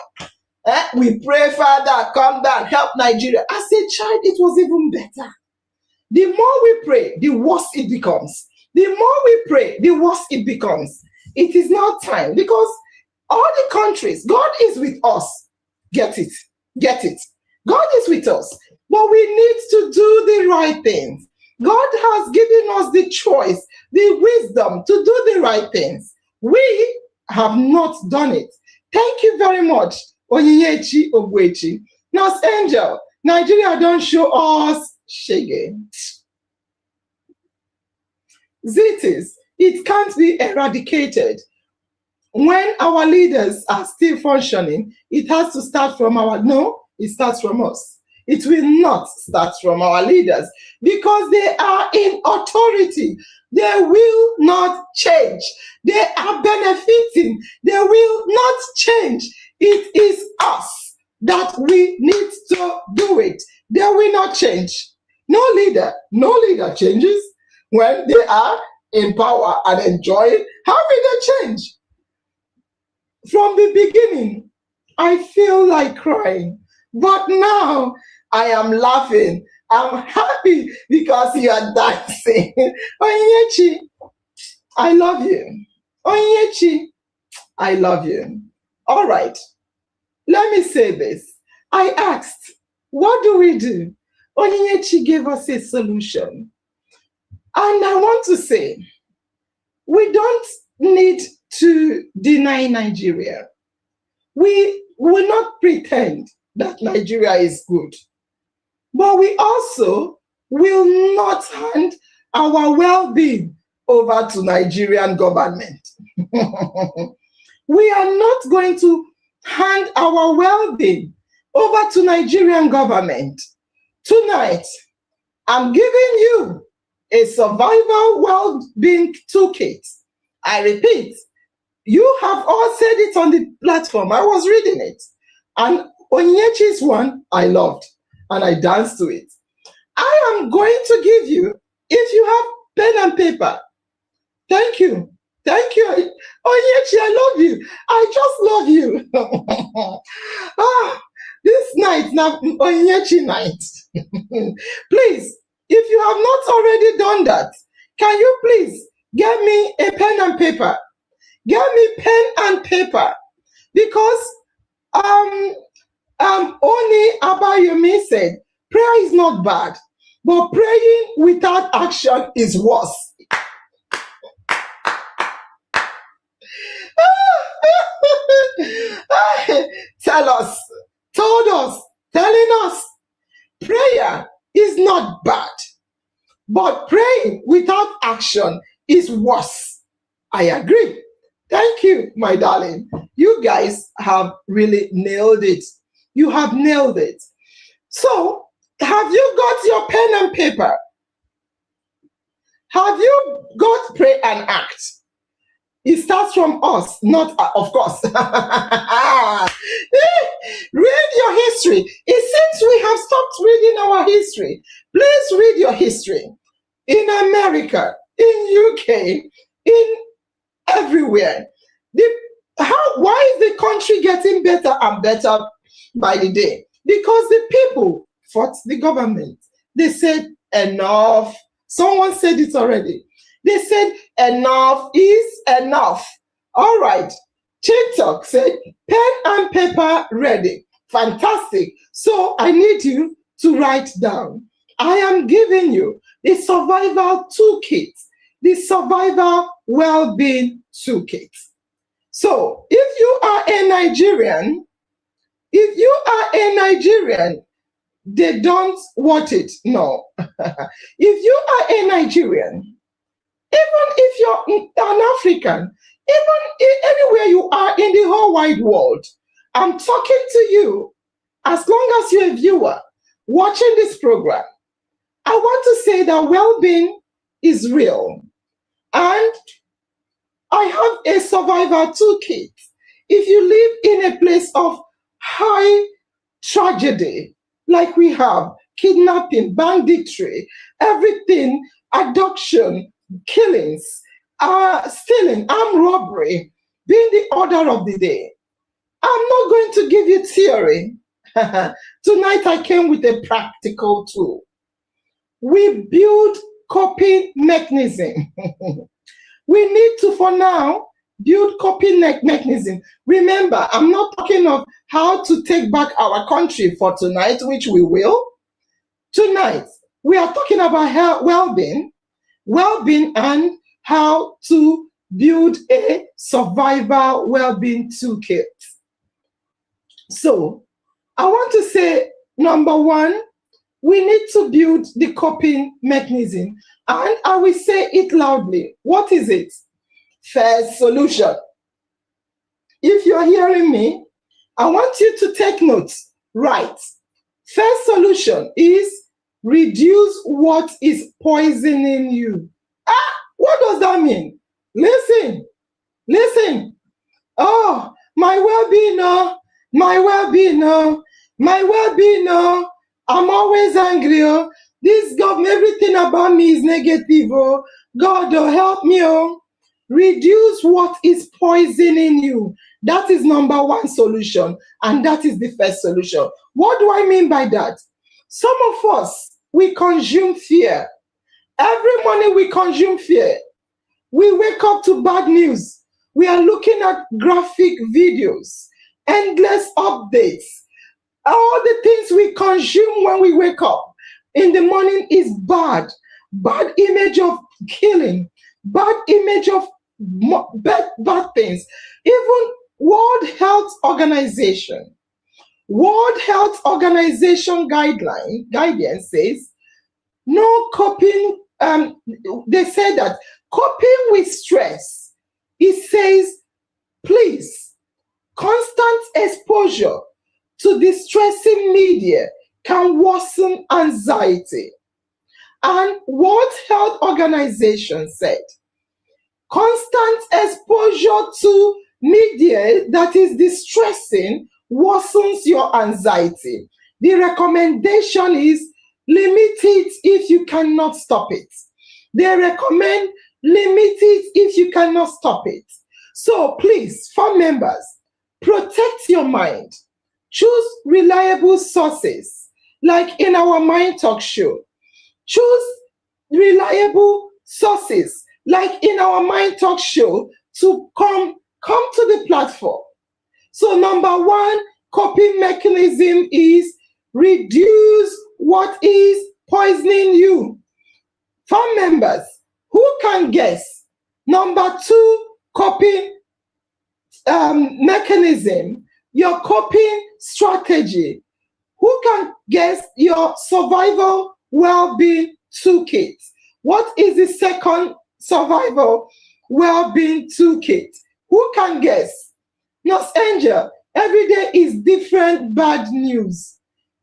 We pray, Father, come down, help Nigeria. As a child, it was even better. The more we pray, the worse it becomes. The more we pray, the worse it becomes. It is now time because all the countries, God is with us. Get it. God is with us. But we need to do the right things. God has given us the choice, the wisdom to do the right things. We have not done it. Thank you very much, Onyechi Ogwechi. Nurse Angel, Nigeria don't show us shege. Zitis, it can't be eradicated. When our leaders are still functioning, it has to start from it starts from us. It will not start from our leaders because they are in authority. They will not change. They are benefiting. They will not change. It is us that we need to do it. They will not change. No leader changes when they are in power and enjoying. How will they change? From the beginning, I feel like crying, but now I am laughing. I'm happy because you are dancing. Onyechi, I love you. Onyechi, I love you. All right, let me say this. I asked, what do we do? Onyechi gave us a solution. And I want to say, we don't need to deny Nigeria. We will not pretend that Nigeria is good, but we also will not hand our well-being over to Nigerian government. We are not going to hand our well-being over to Nigerian government. Tonight, I'm giving you a survival well-being toolkit. I repeat, you have all said it on the platform. I was reading it. And Onyechi's one, I loved, and I danced to it. I am going to give you, if you have pen and paper, thank you. Thank you. Onyechi, I love you. I just love you. This night, now Onyechi night. Please, if you have not already done that, can you please get me a pen and paper? Get me pen and paper. Because Oni Abayomi said, prayer is not bad, but praying without action is worse. Told us, telling us, prayer is not bad, but praying without action is worse. I agree. Thank you, my darling. You guys have really nailed it. You have nailed it. So, have you got your pen and paper? Have you got pray and act? It starts from us, not, of course. Read your history. It seems we have stopped reading our history. Please read your history. In America, in UK, in everywhere. Why is the country getting better and better by the day? Because the people fought the government. They said, enough. Someone said it already. They said, enough is enough. All right. TikTok said, pen and paper ready. Fantastic. So I need you to write down. I am giving you the survival toolkit, the survival well-being toolkit. So if you are a Nigerian, they don't want it. No. If you are a Nigerian, even if you're an African, even anywhere you are in the whole wide world, I'm talking to you. As long as you're a viewer watching this program, I want to say that well-being is real. And I have a survival toolkit. If you live in a place of high tragedy, like we have, kidnapping, banditry, everything, abduction, killings, stealing, armed robbery, being the order of the day. I'm not going to give you theory. Tonight I came with a practical tool. We build coping mechanism. We need to, for now, build coping mechanism. Remember, I'm not talking of how to take back our country for tonight, which we will. Tonight, we are talking about health, well-being, and how to build a survival well-being toolkit. So, I want to say, number one, we need to build the coping mechanism. And I will say it loudly. What is it? First solution. If you're hearing me, I want you to take notes. Right. First solution is reduce what is poisoning you. What does that mean? Listen. Oh, my well-being, my well-being, my well-being, I'm always angry, this government, everything about me is negative, God, help me, Reduce what is poisoning you. That is number one solution, and that is the first solution. What do I mean by that? Some of us, we consume fear. Every morning we consume fear. We wake up to bad news. We are looking at graphic videos, endless updates. All the things we consume when we wake up in the morning is bad. Bad image of killing, bad image of bad things. Even World Health Organization. World Health Organization guidance says no coping. They say that coping with stress. It says, please, constant exposure to distressing media can worsen anxiety. And World Health Organization said constant exposure to media that is distressing worsens your anxiety. The recommendation is limit it if you cannot stop it. They recommend limit it if you cannot stop it. So please, farm members, protect your mind. Choose reliable sources, like in our Mind Talk show. Choose reliable sources, like in our Mind Talk show, to come to the platform. So number one coping mechanism is reduce what is poisoning you. Farm members, who can guess? Number two coping mechanism, your coping strategy. Who can guess your survival well-being toolkit? What is the second survival well-being toolkit? Who can guess? Nurse Angel, every day is different bad news.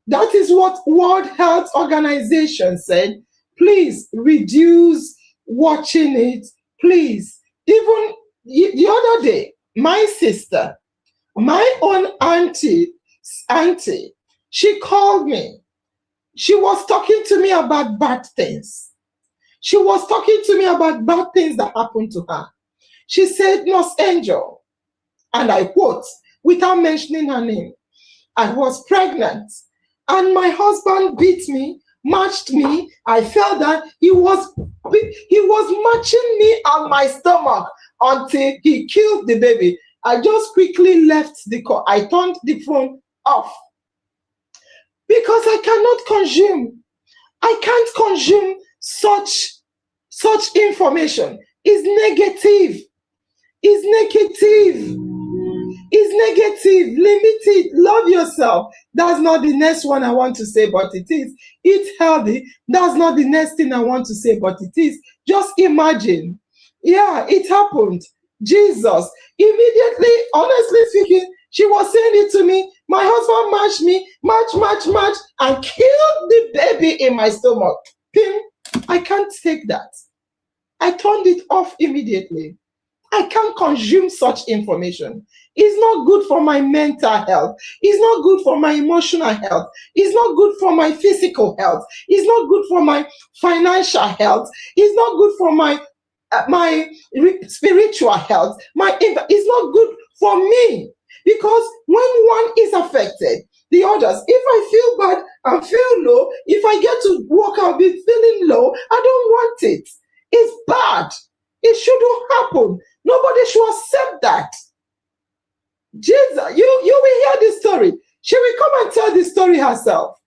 That is what World Health Organization said. Please reduce watching it. Please. Even the other day, my sister, my own auntie, she called me. She was talking to me about bad things. She was talking to me about bad things that happened to her. She said, Nurse Angel, and I quote, without mentioning her name, I was pregnant and my husband beat me, matched me. I felt that he was matching me on my stomach until he killed the baby. I just quickly left the call. I turned the phone off because I can't consume such information. It's negative. Limit it. Love yourself. That's not the next one I want to say, but it is. Eat healthy. That's not the next thing I want to say, but it is. Just imagine. Yeah, it happened. Jesus. Immediately, honestly speaking, she was saying it to me. My husband matched me, match, and killed the baby in my stomach. Pim, I can't take that. I turned it off immediately. I can't consume such information. It's not good for my mental health. It's not good for my emotional health. It's not good for my physical health. It's not good for my financial health. It's not good for my spiritual health. It's not good for me, because when one is affected, the others. If I feel bad and feel low, if I get to work, I'll be feeling low. I don't want it. It's bad. It shouldn't happen. Nobody should accept that. Jesus, you will hear this story. She will come and tell the story herself.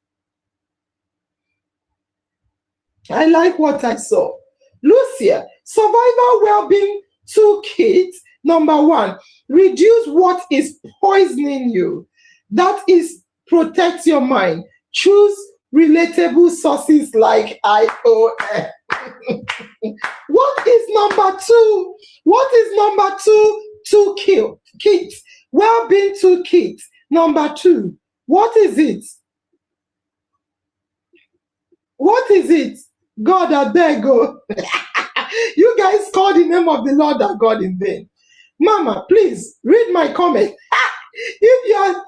I like what I saw. Lucia, survival well-being toolkit. Number one, reduce what is poisoning you. That is, protect your mind. Choose relatable sources like IOM. What is number two? What is number two toolkit? Well-being toolkit. Number two. What is it? What is it? God, I beg you. You guys call the name of the Lord our God in vain. Mama, please read my comment. If you are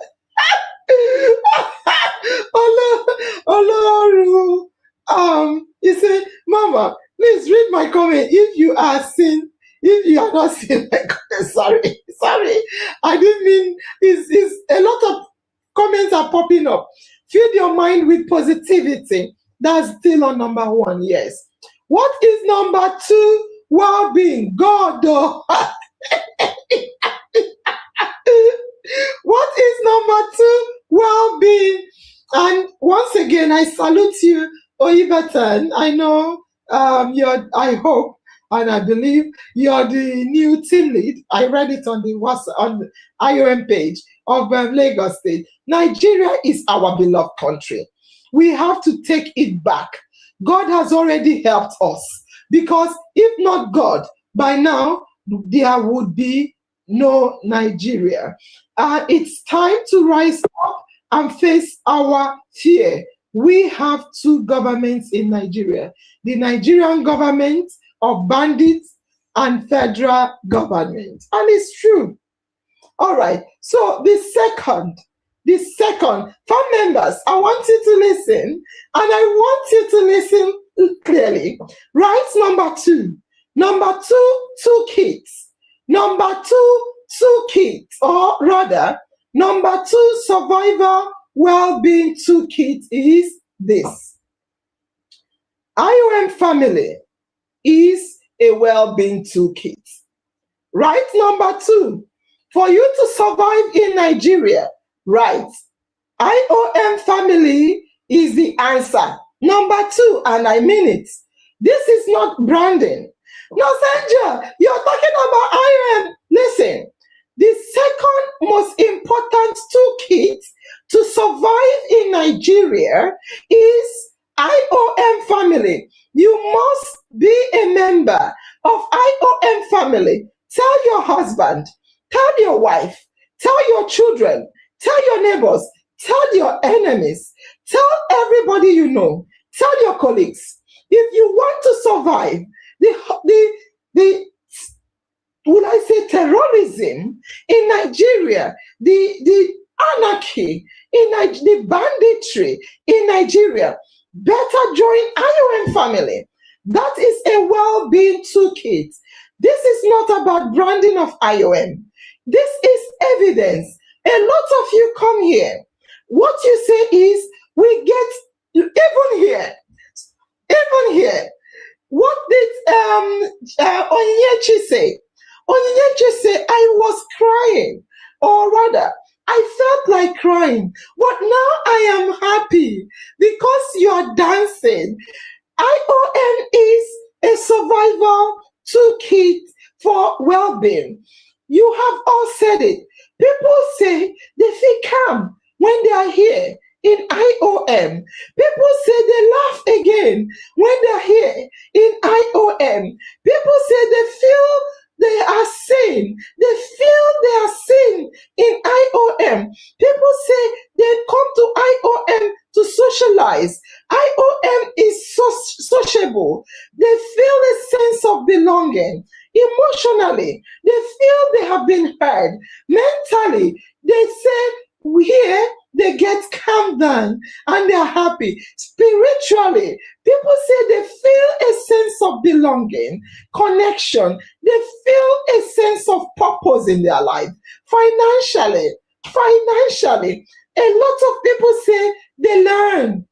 you say, Mama, please read my comment if you are not seeing my comment. Sorry. I didn't mean, it's a lot of comments are popping up. Feed your mind with positivity. That's still on number one, yes. What is number two? Well-being. God, though. What is number two? Well-being. And once again, I salute you, Oibatan. I know I hope and I believe you're the new team lead. I read it on the on the IOM page of Lagos State. Nigeria is our beloved country. We have to take it back. God has already helped us, because if not God, by now there would be no Nigeria. It's time to rise up and face our fear. We have two governments in Nigeria: the Nigerian government of bandits and federal government. And it's true. All right. So the second, farm members, I want you to listen, and I want you to listen clearly. Right, number two. Number two kids. Number two kids, or rather, number two survivor well-being toolkit is this. IOM family is a well-being toolkit. Right, number two, for you to survive in Nigeria, right, IOM family is the answer. Number two, and I mean it. This is not branding. No, Sandra, you're talking about IOM. Listen, the second most important toolkit to survive in Nigeria is IOM family. You must be a member of IOM family. Tell your husband, tell your wife, tell your children, tell your neighbors, tell your enemies, tell everybody you know, tell your colleagues. If you want to survive the would I say terrorism in Nigeria, the anarchy in the banditry in Nigeria, better join IOM family. That is a well-being toolkit. This is not about branding of IOM. This is evidence. A lot of you come here. What you say is, we get, even here, what did Onyechi say? Onyechi said, I was crying, or rather, I felt like crying, but now I am happy because you are dancing. IOM is a survival toolkit for well-being. You have all said it. People say they feel calm when they are here in IOM. People say they laugh again when they're here in IOM. People say they feel they are seen. They feel they are seen in IOM. People say they come to IOM to socialize. IOM is so sociable. They feel a sense of belonging. Emotionally, they feel they have been heard. Mentally, they say here they get calmed down and they're happy. Spiritually, people say they feel a sense of belonging, connection. They feel a sense of purpose in their life. Financially, a lot of people say they learn,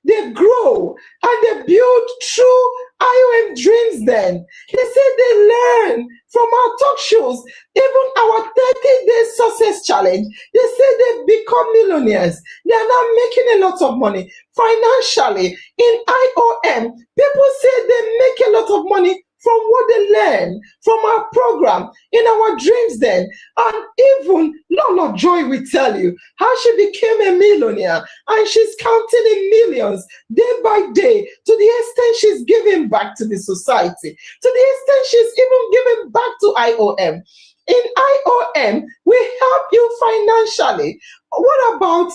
they grow, and they build true IOM dreams then. They say they learn from our talk shows, even our 30-day success challenge. They say they become millionaires. They are now making a lot of money. Financially, in IOM, people say they make a lot of money from what they learn from our program, in our dreams then. And even Lolo Joy will tell you how she became a millionaire, and she's counting in millions day by day, to the extent she's giving back to the society, to the extent she's even giving back to IOM. In IOM, we help you financially. What about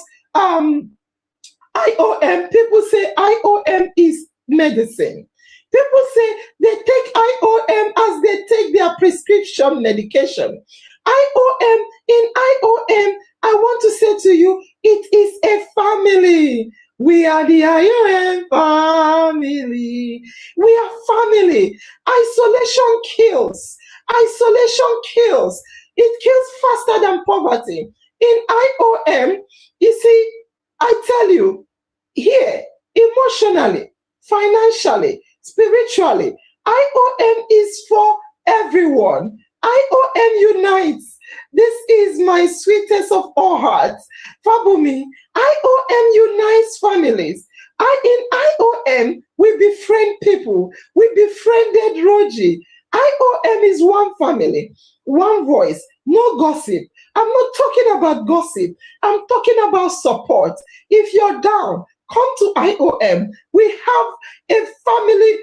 IOM? People say IOM is medicine. People say they take IOM as they take their prescription medication. IOM, in IOM, I want to say to you, it is a family. We are the IOM family. We are family. Isolation kills. Isolation kills. It kills faster than poverty. In IOM, you see, I tell you, here, emotionally, financially, spiritually, IOM is for everyone. IOM unites. This is my sweetest of all hearts. Fabumi, IOM unites families. In IOM, we befriend people. We befriended Roji. IOM is one family, one voice, no gossip. I'm not talking about gossip. I'm talking about support. If you're down, come to IOM. We have a family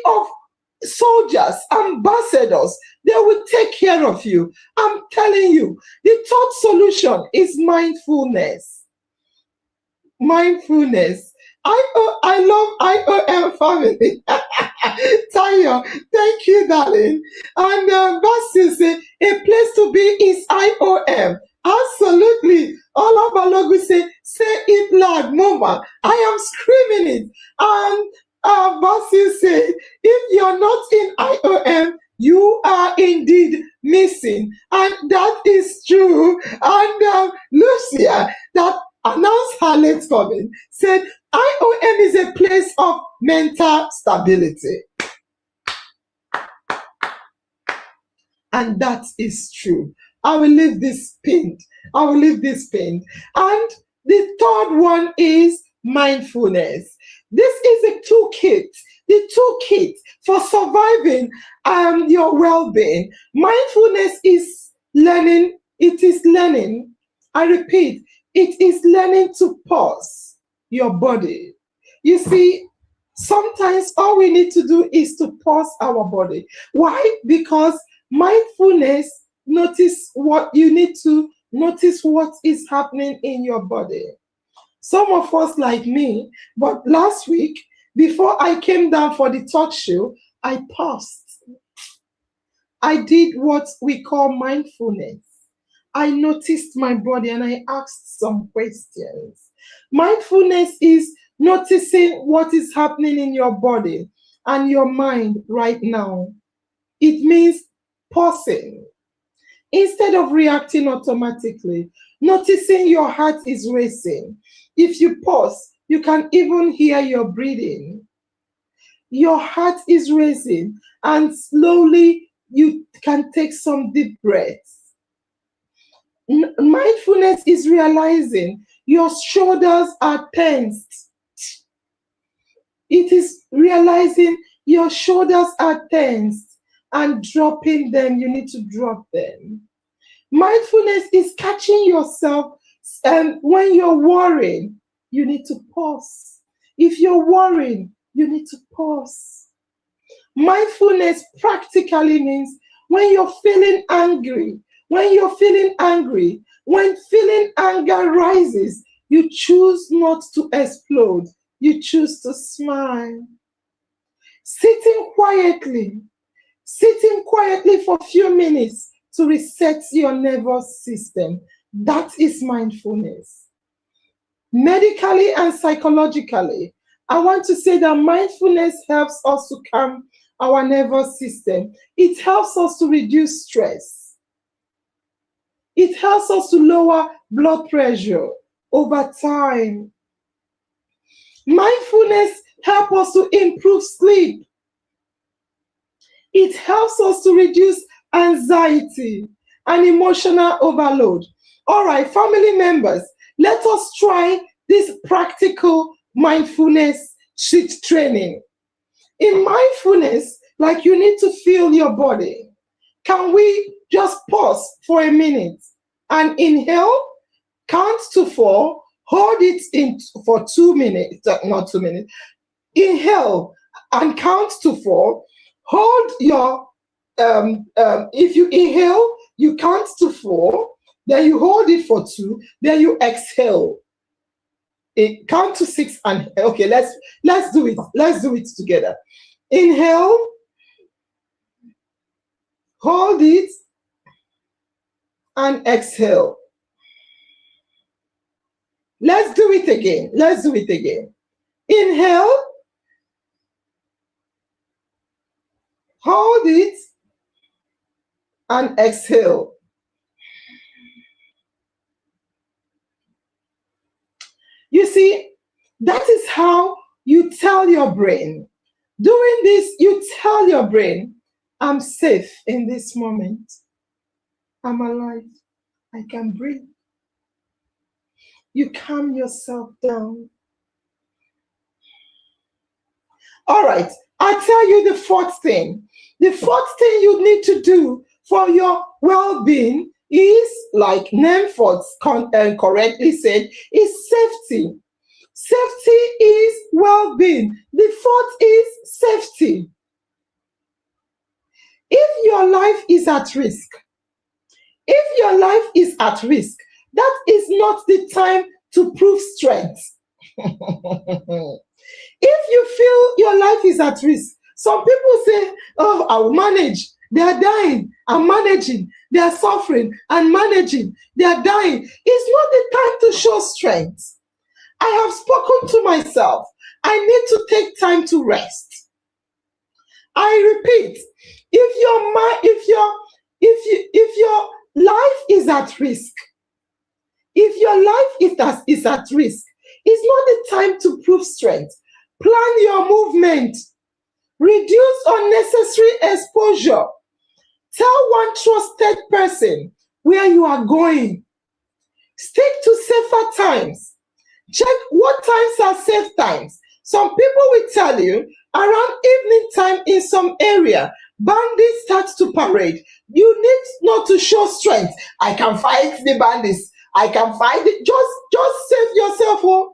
of soldiers, ambassadors. They will take care of you. I'm telling you, the third solution is mindfulness. Mindfulness. I love IOM family. Tayo, thank you, darling. And Basil say, a place to be is IOM. Absolutely. All of Balogu say it loud, Mama. I am screaming it. And Basil say, if you're not in IOM, you are indeed missing. And that is true. And Lucia, that announced her late coming, said IOM is a place of mental stability. And that is true. I will leave this pinned. And the third one is mindfulness. This is a toolkit. The toolkit for surviving your well-being. Mindfulness is learning. It is learning. I repeat, it is learning to pause your body. You see, sometimes all we need to do is to pause our body. Why? Because mindfulness, notice what you need to notice what is happening in your body. Some of us, like me, but last week, before I came down for the talk show, I paused. I did what we call mindfulness. I noticed my body and I asked some questions. Mindfulness is noticing what is happening in your body and your mind right now. It means pausing. Instead of reacting automatically, noticing your heart is racing. If you pause, you can even hear your breathing. Your heart is racing, and slowly you can take some deep breaths. Mindfulness is realizing your shoulders are tensed. It is realizing your shoulders are tensed and dropping them. You need to drop them. Mindfulness is catching yourself when you're worrying. You need to pause. If you're worrying, you need to pause. Mindfulness practically means when you're feeling angry, when feeling anger rises, you choose not to explode. You choose to smile. Sitting quietly for a few minutes to reset your nervous system. That is mindfulness. Medically and psychologically, I want to say that mindfulness helps us to calm our nervous system. It helps us to reduce stress. It helps us to lower blood pressure over time. Mindfulness helps us to improve sleep. It helps us to reduce anxiety and emotional overload. All right, family members, let us try this practical mindfulness sheet training. In mindfulness, like you need to feel your body. Can we just pause for a minute and inhale, count to 4, hold it in for 2 minutes, not 2 minutes. Inhale and count to 4. Hold your, if you inhale, you count to 4, then you hold it for 2, then you exhale. Count to 6 and okay, let's do it. Let's do it together. Inhale, hold it, and exhale. Let's do it again. Inhale, hold it, and exhale. You see, that is how you tell your brain. Doing this, you tell your brain, I'm safe in this moment. I'm alive. I can breathe. You calm yourself down. All right, I'll tell you the fourth thing. The fourth thing you need to do for your well-being is, like Nemford correctly said, is safety. Safety is well-being. The fourth is safety. If your life is at risk, that is not the time to prove strength. If you feel your life is at risk, some people say, oh, I will manage. They are dying. I'm managing. They are suffering and managing. They are dying. It's not the time to show strength. I have spoken to myself. I need to take time to rest. I repeat, if your life is at risk, is at risk, it's not the time to prove strength. Plan your movement. Reduce unnecessary exposure. Tell one trusted person where you are going. Stick to safer times. Check what times are safe times. Some people will tell you around evening time in some area, bandits start to parade. You need not to show strength. I can fight the bandits. I can fight it. Just save yourself. Oh.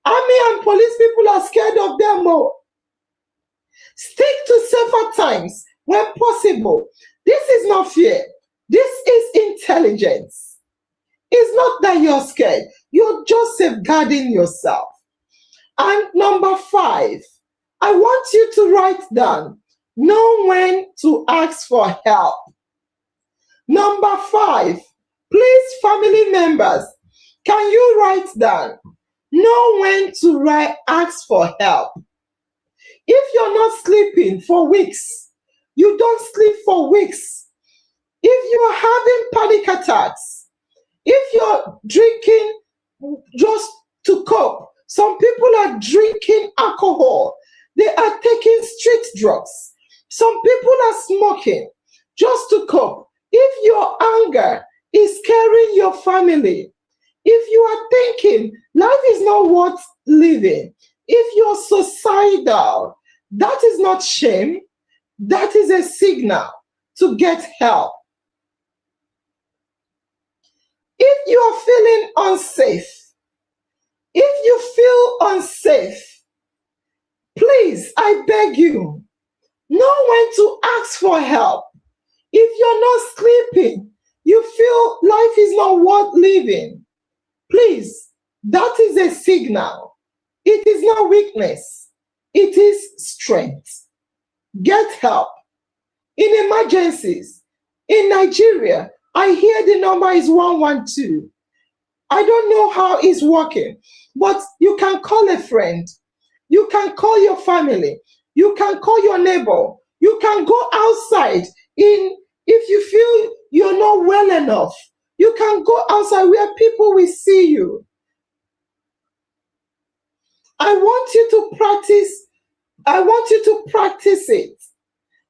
Army and police people are scared of them. Oh. Stick to safer times when possible. This is not fear. This is intelligence. It's not that you're scared. You're just safeguarding yourself. And number 5, I want you to write down, know when to ask for help. Number 5, please, family members, can you write down, know when to ask for help? If you're not sleeping for weeks, you don't sleep for weeks. If you're having panic attacks, if you're drinking just to cope, some people are drinking alcohol. They are taking street drugs. Some people are smoking just to cope. If your anger is scaring your family, if you are thinking life is not worth living, if you're suicidal, that is not shame. That is a signal to get help. If you are feeling unsafe, if you feel unsafe, please, I beg you, know when to ask for help. If you're not sleeping, you feel life is not worth living, please, that is a signal. It is not weakness. It is strength. Get help. In emergencies, in Nigeria, I hear the number is 112. I don't know how it's working, but you can call a friend. You can call your family. You can call your neighbor. You can go outside if you feel you're not well enough. You can go outside where people will see you. I want you to practice it.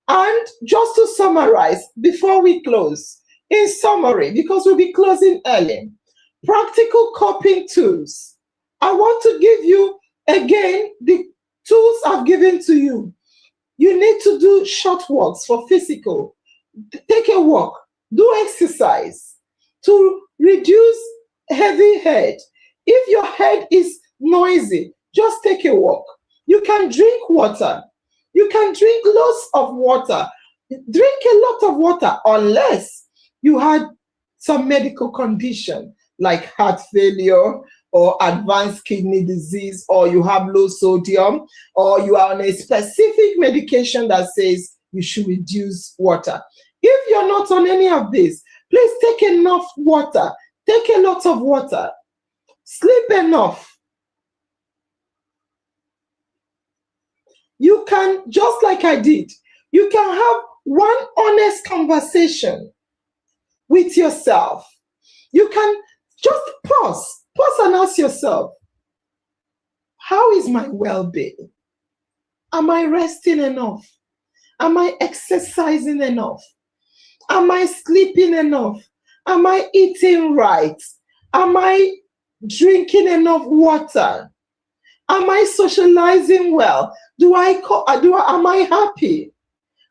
And just to summarize before we close, in summary, because we'll be closing early, practical coping tools. I want to give you again the tools I've given to you. You need to do short walks for physical. Take a walk, do exercise to reduce heavy head. If your head is noisy, just take a walk. You can drink water. You can drink lots of water. Drink a lot of water unless you had some medical condition like heart failure or advanced kidney disease, or you have low sodium, or you are on a specific medication that says you should reduce water. If you're not on any of this, please take enough water. Take a lot of water. Sleep enough. You can, just like I did, you can have one honest conversation with yourself. You can just pause and ask yourself, how is my well-being? Am I resting enough? Am I exercising enough? Am I sleeping enough? Am I eating right? Am I drinking enough water? Am I socializing well? Am I happy?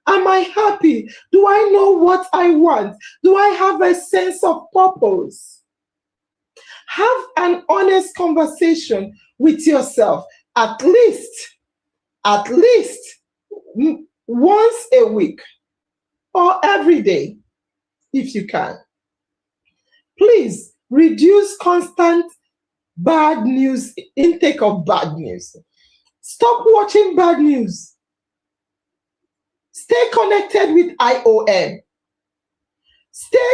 Am I happy? Do I know what I want? Do I have a sense of purpose? Have an honest conversation with yourself at least once a week or every day if you can. Please reduce constant bad news, intake of bad news. Stop watching bad news. Stay connected with IOM.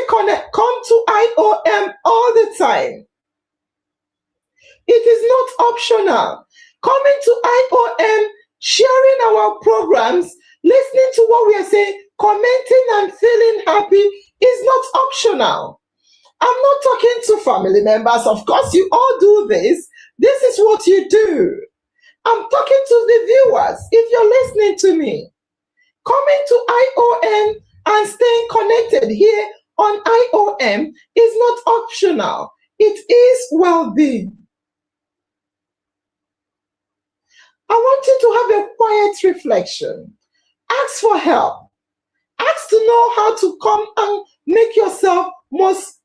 Come to IOM all the time. It is not optional. Coming to IOM, sharing our programs, listening to what we are saying, commenting and feeling happy is not optional. I'm not talking to family members. Of course, you all do this. This is what you do. I'm talking to the viewers. If you're listening to me, coming to IOM and staying connected here on IOM is not optional. It is well-being. I want you to have a quiet reflection. Ask for help. Ask to know how to come and make yourself most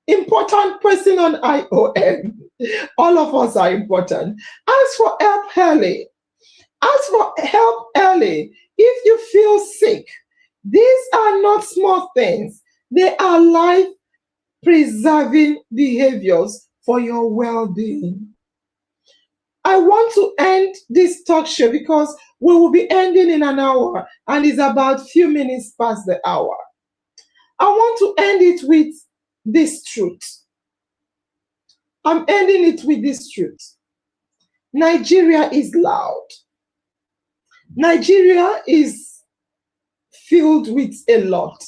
important person on IOM. All of us are important. Ask for help early. Ask for help early if you feel sick. These are not small things. They are life-preserving behaviors for your well-being. I want to end this talk show because we will be ending in an hour and it's about a few minutes past the hour. I want to end it with this truth. I'm ending it with this truth. Nigeria is loud. Nigeria is filled with a lot.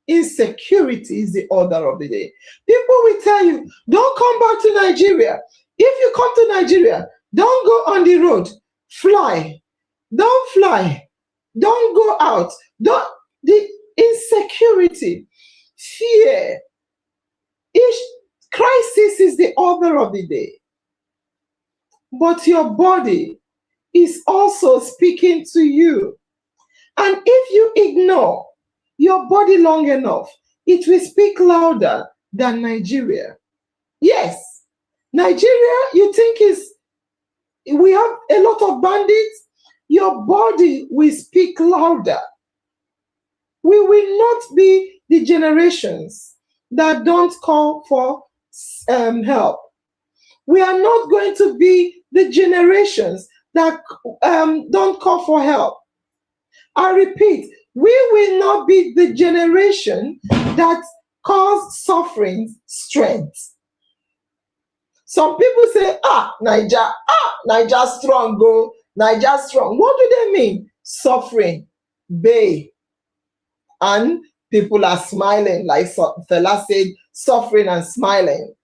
Insecurity is the order of the day. People will tell you, don't come back to Nigeria. If you come to Nigeria, don't go on the road. Fly. Don't fly. Don't go out. The insecurity, fear, crisis is the order of the day. But your body is also speaking to you. And if you ignore your body long enough, it will speak louder than Nigeria. Yes, Nigeria, you think we have a lot of bandits? Your body will speak louder. We will not be the generations that don't call for help. We are not going to be the generations that don't call for help. I repeat, we will not be the generation that calls suffering strength. Some people say, Niger strong, go, Niger strong. What do they mean? Suffering, bay. And people are smiling, like Fela said, suffering and smiling.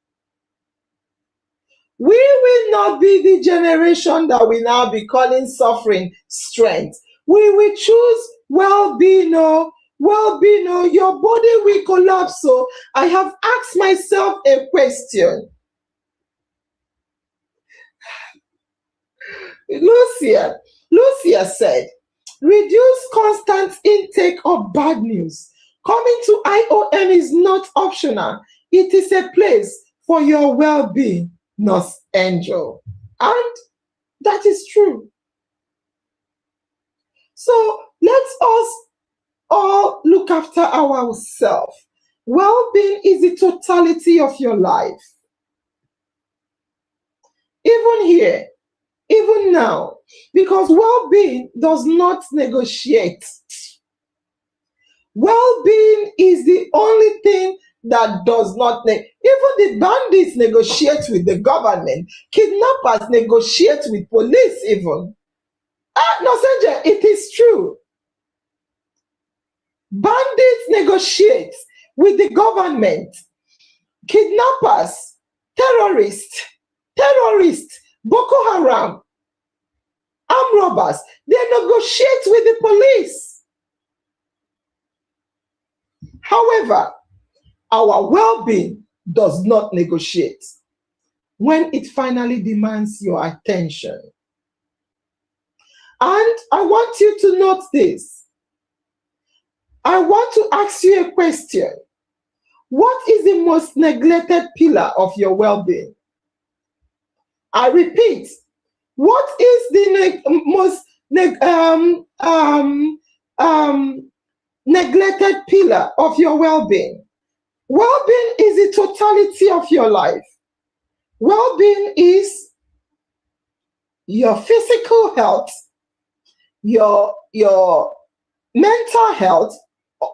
We will not be the generation that will now be calling suffering strength. We will choose well-being. Well-being, your body will collapse. So I have asked myself a question. Lucia said, reduce constant intake of bad news. Coming to IOM is not optional. It is a place for your well-being, not angel. And that is true. So let us all look after ourselves. Well-being is the totality of your life. Even here, even now, because well-being does not negotiate. Well-being is the only thing that does not, even the bandits negotiate with the government, kidnappers negotiate with police even. No, Senja, it is true. Bandits negotiate with the government. Kidnappers, terrorists, Boko Haram, armed robbers, they negotiate with the police. However, our well-being does not negotiate when it finally demands your attention. And I want you to note this. I want to ask you a question. What is the most neglected pillar of your well-being? I repeat, what is the most neglected pillar of your well-being? Well-being is the totality of your life. Well-being is your physical health, your mental health,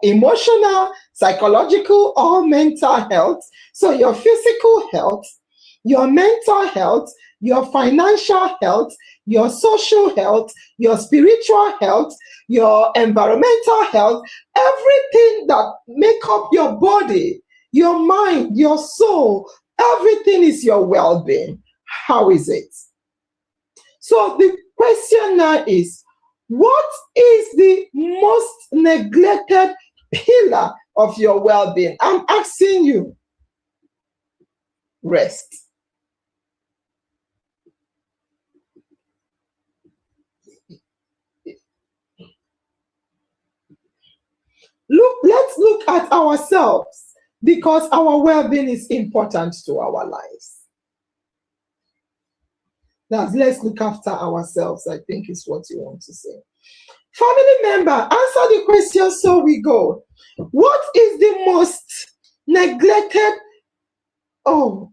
emotional, psychological, or mental health. So your physical health, your mental health, your financial health, your social health, your spiritual health, your environmental health, everything that make up your body, your mind, your soul, everything is your well-being. How is it? So the question now is, what is the most neglected pillar of your well-being? I'm asking you. Rest. Let's look at ourselves, because our well-being is important to our lives. Now, let's look after ourselves, I think is what you want to say. Family member, answer the question so we go. What is the most neglected? Oluwa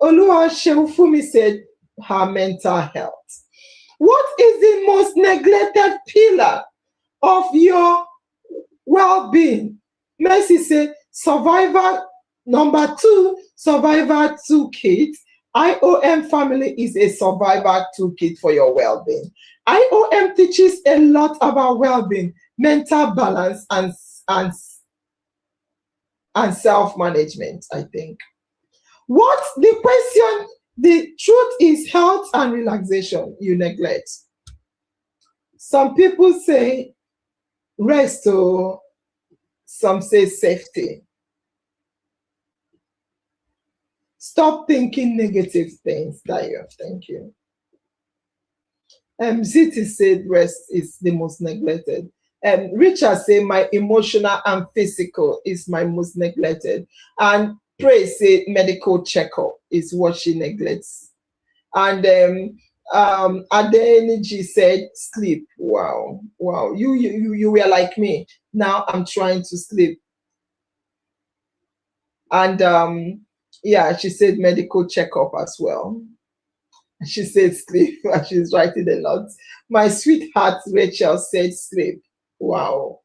Sheufumi said her mental health. What is the most neglected pillar of your well-being? Mercy said survivor. Number 2, survivor toolkit. IOM family is a survivor toolkit for your well-being. IOM teaches a lot about well-being, mental balance, and self-management, I think. What the question, the truth is health and relaxation you neglect. Some people say rest, or some say safety. Stop thinking negative things, Dayo. Thank you. Ziti said rest is the most neglected. Richard said my emotional and physical is my most neglected. And Praise said medical checkup is what she neglects. And Adeniji said sleep. Wow. You were like me. Now I'm trying to sleep. And yeah, she said medical checkup as well. She said sleep. She's writing a lot. My sweetheart Rachel said sleep. Wow.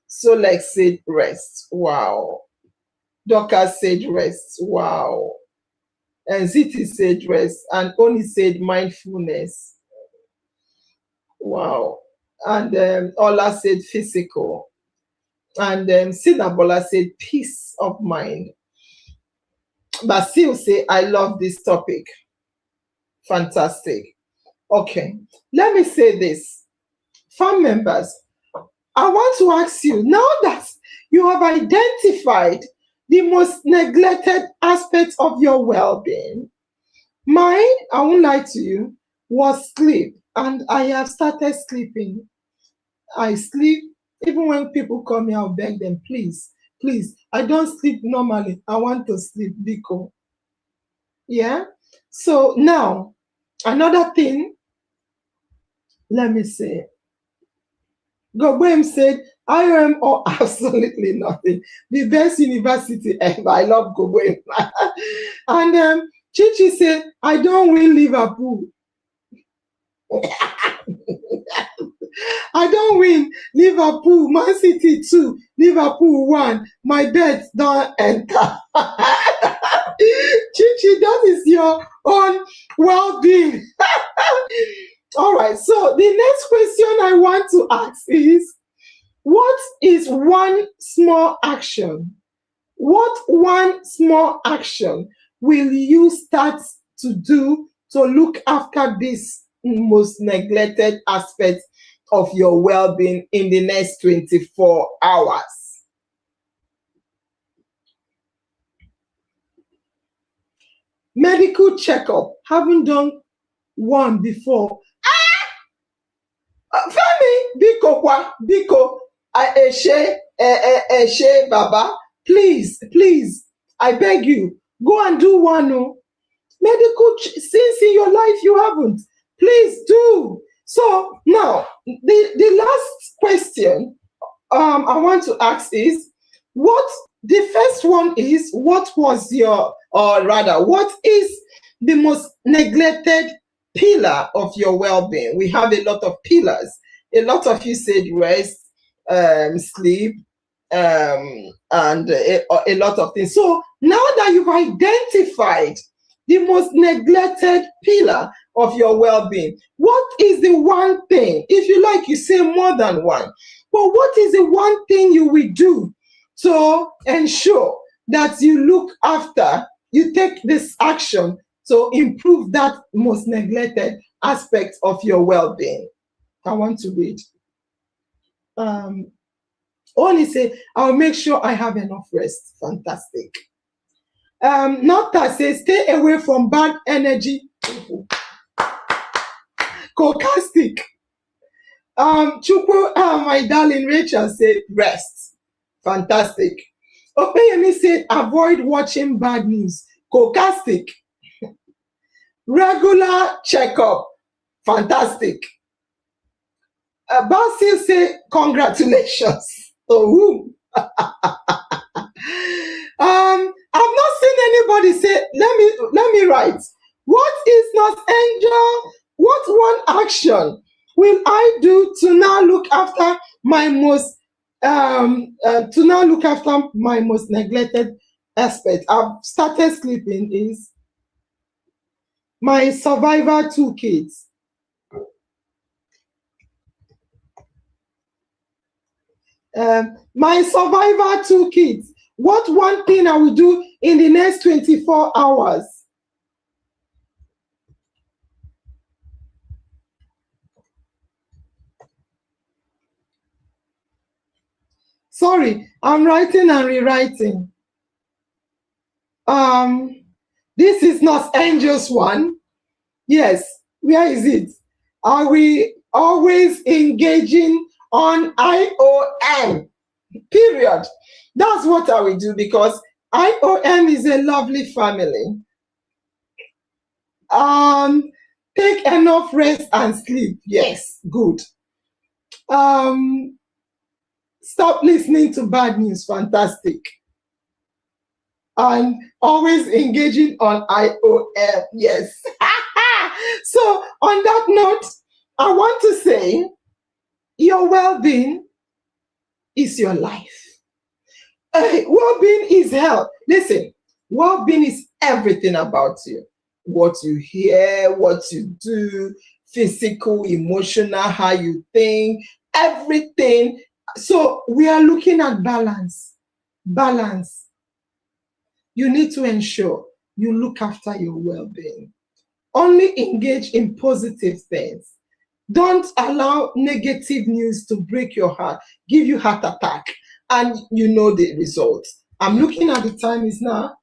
Solex said rest. Wow. Doka said rest. Wow. And Ziti said rest. And Oni said mindfulness. Wow. And Ola said physical. And Sinabola said peace of mind. Basil said, I love this topic. Fantastic. Okay. Let me say this. Farm members, I want to ask you, now that you have identified the most neglected aspects of your well-being, mine, I won't lie to you, was sleep. And I have started sleeping. I sleep, even when people call me, I'll beg them, please, I don't sleep normally. I want to sleep, Biko. Yeah? So now, another thing, let me say, Gobem said, I am or absolutely nothing. The best university ever. I love Gobem. And Chichi said, I don't win Liverpool. I don't win Liverpool. Man City 2, Liverpool 1. My bet don't enter. Chichi, that is your own well-being. All right, so the next question I want to ask is, what is one small action? What one small action will you start to do to look after this most neglected aspect of your well-being in the next 24 hours? Medical checkup. Haven't done one before. Femi, biko kwa, biko, eshe, baba, please, I beg you, go and do one. Oh. Medical, since in your life you haven't, please do. So now, the last question I want to ask is, the first one is, what was your, or rather, what is the most neglected pillar of your well-being? We have a lot of pillars. A lot of you said rest, sleep, and a lot of things. So now that you've identified the most neglected pillar of your well-being, what is the one thing? If you like, you say more than one. But what is the one thing you will do to ensure that you look after, you take this action to improve that most neglected aspect of your well-being? I want to read. Only say, I'll make sure I have enough rest. Fantastic. Nata says, stay away from bad energy. Sarcastic. Chukwu, my darling Rachel said, rest. Fantastic. Opeyemi said, avoid watching bad news. Sarcastic. Regular checkup. Fantastic. Basil said, congratulations. To whom? I've not seen anybody say, let me write. What is not angel? What one action will I do to now look after my most neglected aspect? I've started sleeping is my survivor toolkit. My survivor toolkit. What one thing I will do in the next 24 hours? Sorry, I'm writing and rewriting. This is not Angel's one. Yes, where is it? Are we always engaging on IOM? Period. That's what I will do, because IOM is a lovely family. Take enough rest and sleep. Yes, good. Stop listening to bad news. Fantastic. And always engaging on IOM. Yes. So on that note, I want to say your well-being is your life. Well-being is health. Listen, well-being is everything about you. What you hear, what you do, physical, emotional, how you think, everything. So we are looking at balance. Balance. You need to ensure you look after your well-being. Only engage in positive things. Don't allow negative news to break your heart, give you heart attack, and you know the results. I'm looking at the time is now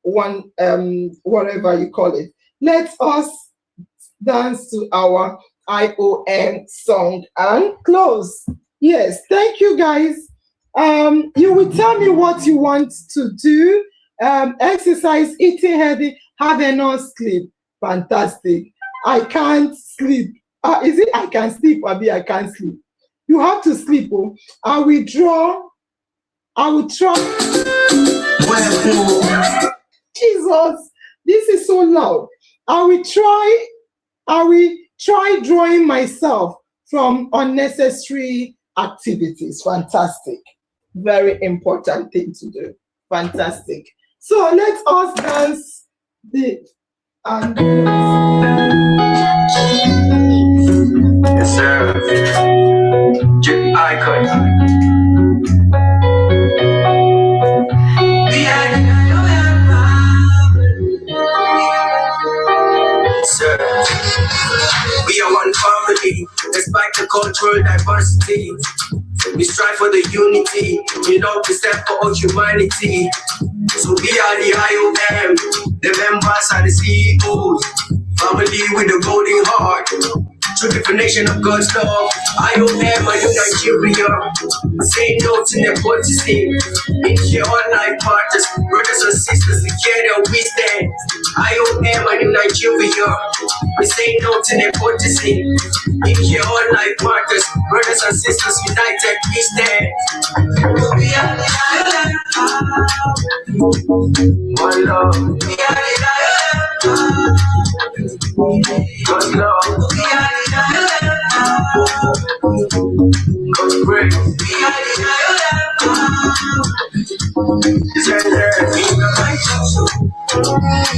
whatever you call it. Let us dance to our IOM song and close. Yes, thank you guys. You will tell me what you want to do. Exercise, eating healthy, have enough sleep. Fantastic. I can't sleep. Is it I can sleep or I can't sleep? You have to sleep. Oh. I will try. Jesus, this is so loud. I will try drawing myself from unnecessary activities. Fantastic. Very important thing to do. Fantastic. So let us dance Yes, sir. Icon. Sir. We are one family, despite the cultural diversity. We strive for the unity, we stand for all humanity. So we are the IOM, the members are the CEOs. Family with a golden heart. True definition of God's love. I am my new Nigeria. Say no to nepotism. In here all life partners, brothers and sisters together we stand. I am my new Nigeria. We say no to nepotism. In here all life partners, brothers and sisters united we stand. We are the island. One love. We are the island. God's love. We are the island. God's grace. We are the island.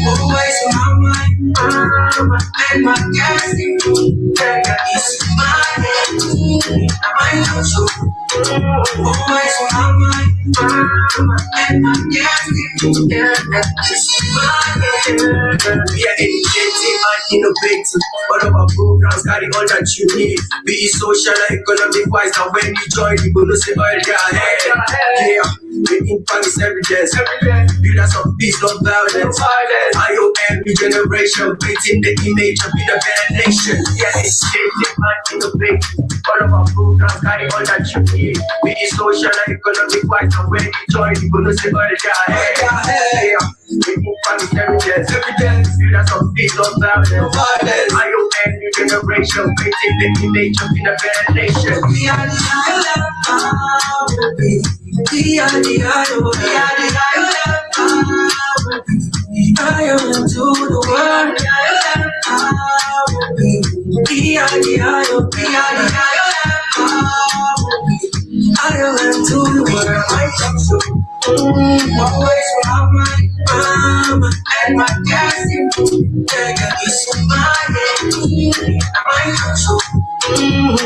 Always on my mind, and my gas is my head. I know so. Always on my mind, and my gas is my head. We are educating and innovating. All of our programs carry all that you need. Be it social and economic wise, and when you join, you will say, oh, yeah. The impact is evidence. Builders of peace, not violence. IOM, new generation, creating the image of being a better nation. Yeah, it's shaping and innovating. All of our programs carry all that you need. Be it social and economic wise, and when you join, you will say, oh, yeah. The impact is evidence. Builders of peace, not violence. IOM, new generation, creating the image of being a better nation. We are the island. We are the island. We are the island. Island to the world. We are the island. We are the island. Island to the world. I come so always from my and my gas. Is my head. I come so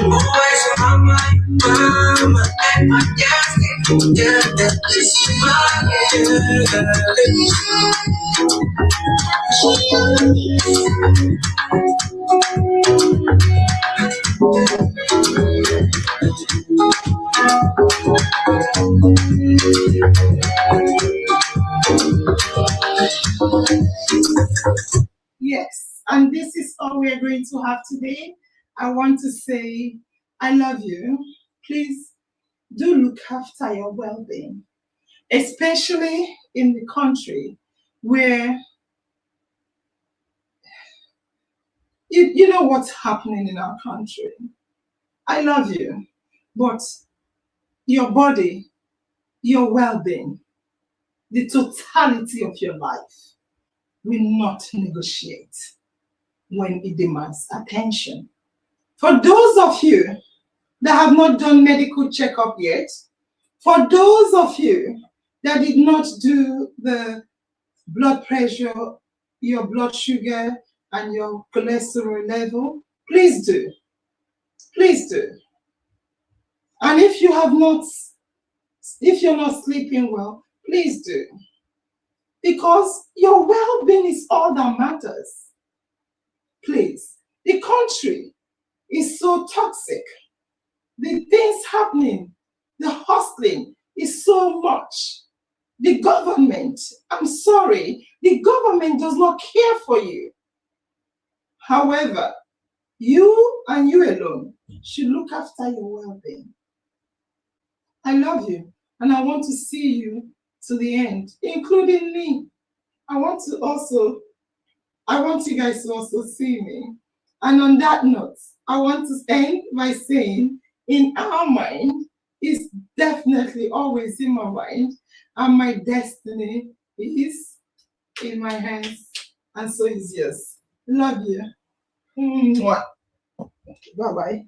always from my and my gas. Is my head. Yes, and this is all we are going to have today. I want to say I love you. Please do look after your well-being, especially in the country where you know what's happening in our country. I love you, but your body, your well-being, the totality of your life will not negotiate when it demands attention. For those of you that have not done medical checkup yet, for those of you that did not do the blood pressure, your blood sugar, and your cholesterol level, please do. Please do. And if you're not sleeping well, please do. Because your well-being is all that matters. Please. The country is so toxic. The things happening, the hustling is so much. The government, I'm sorry, the government does not care for you. However, you and you alone should look after your well-being. I love you, and I want to see you to the end, including me. I want you guys to also see me. And on that note, I want to end by saying, in our mind, is definitely always in my mind, and my destiny is in my hands, and so is yours. Love you. Mwah. Bye-bye.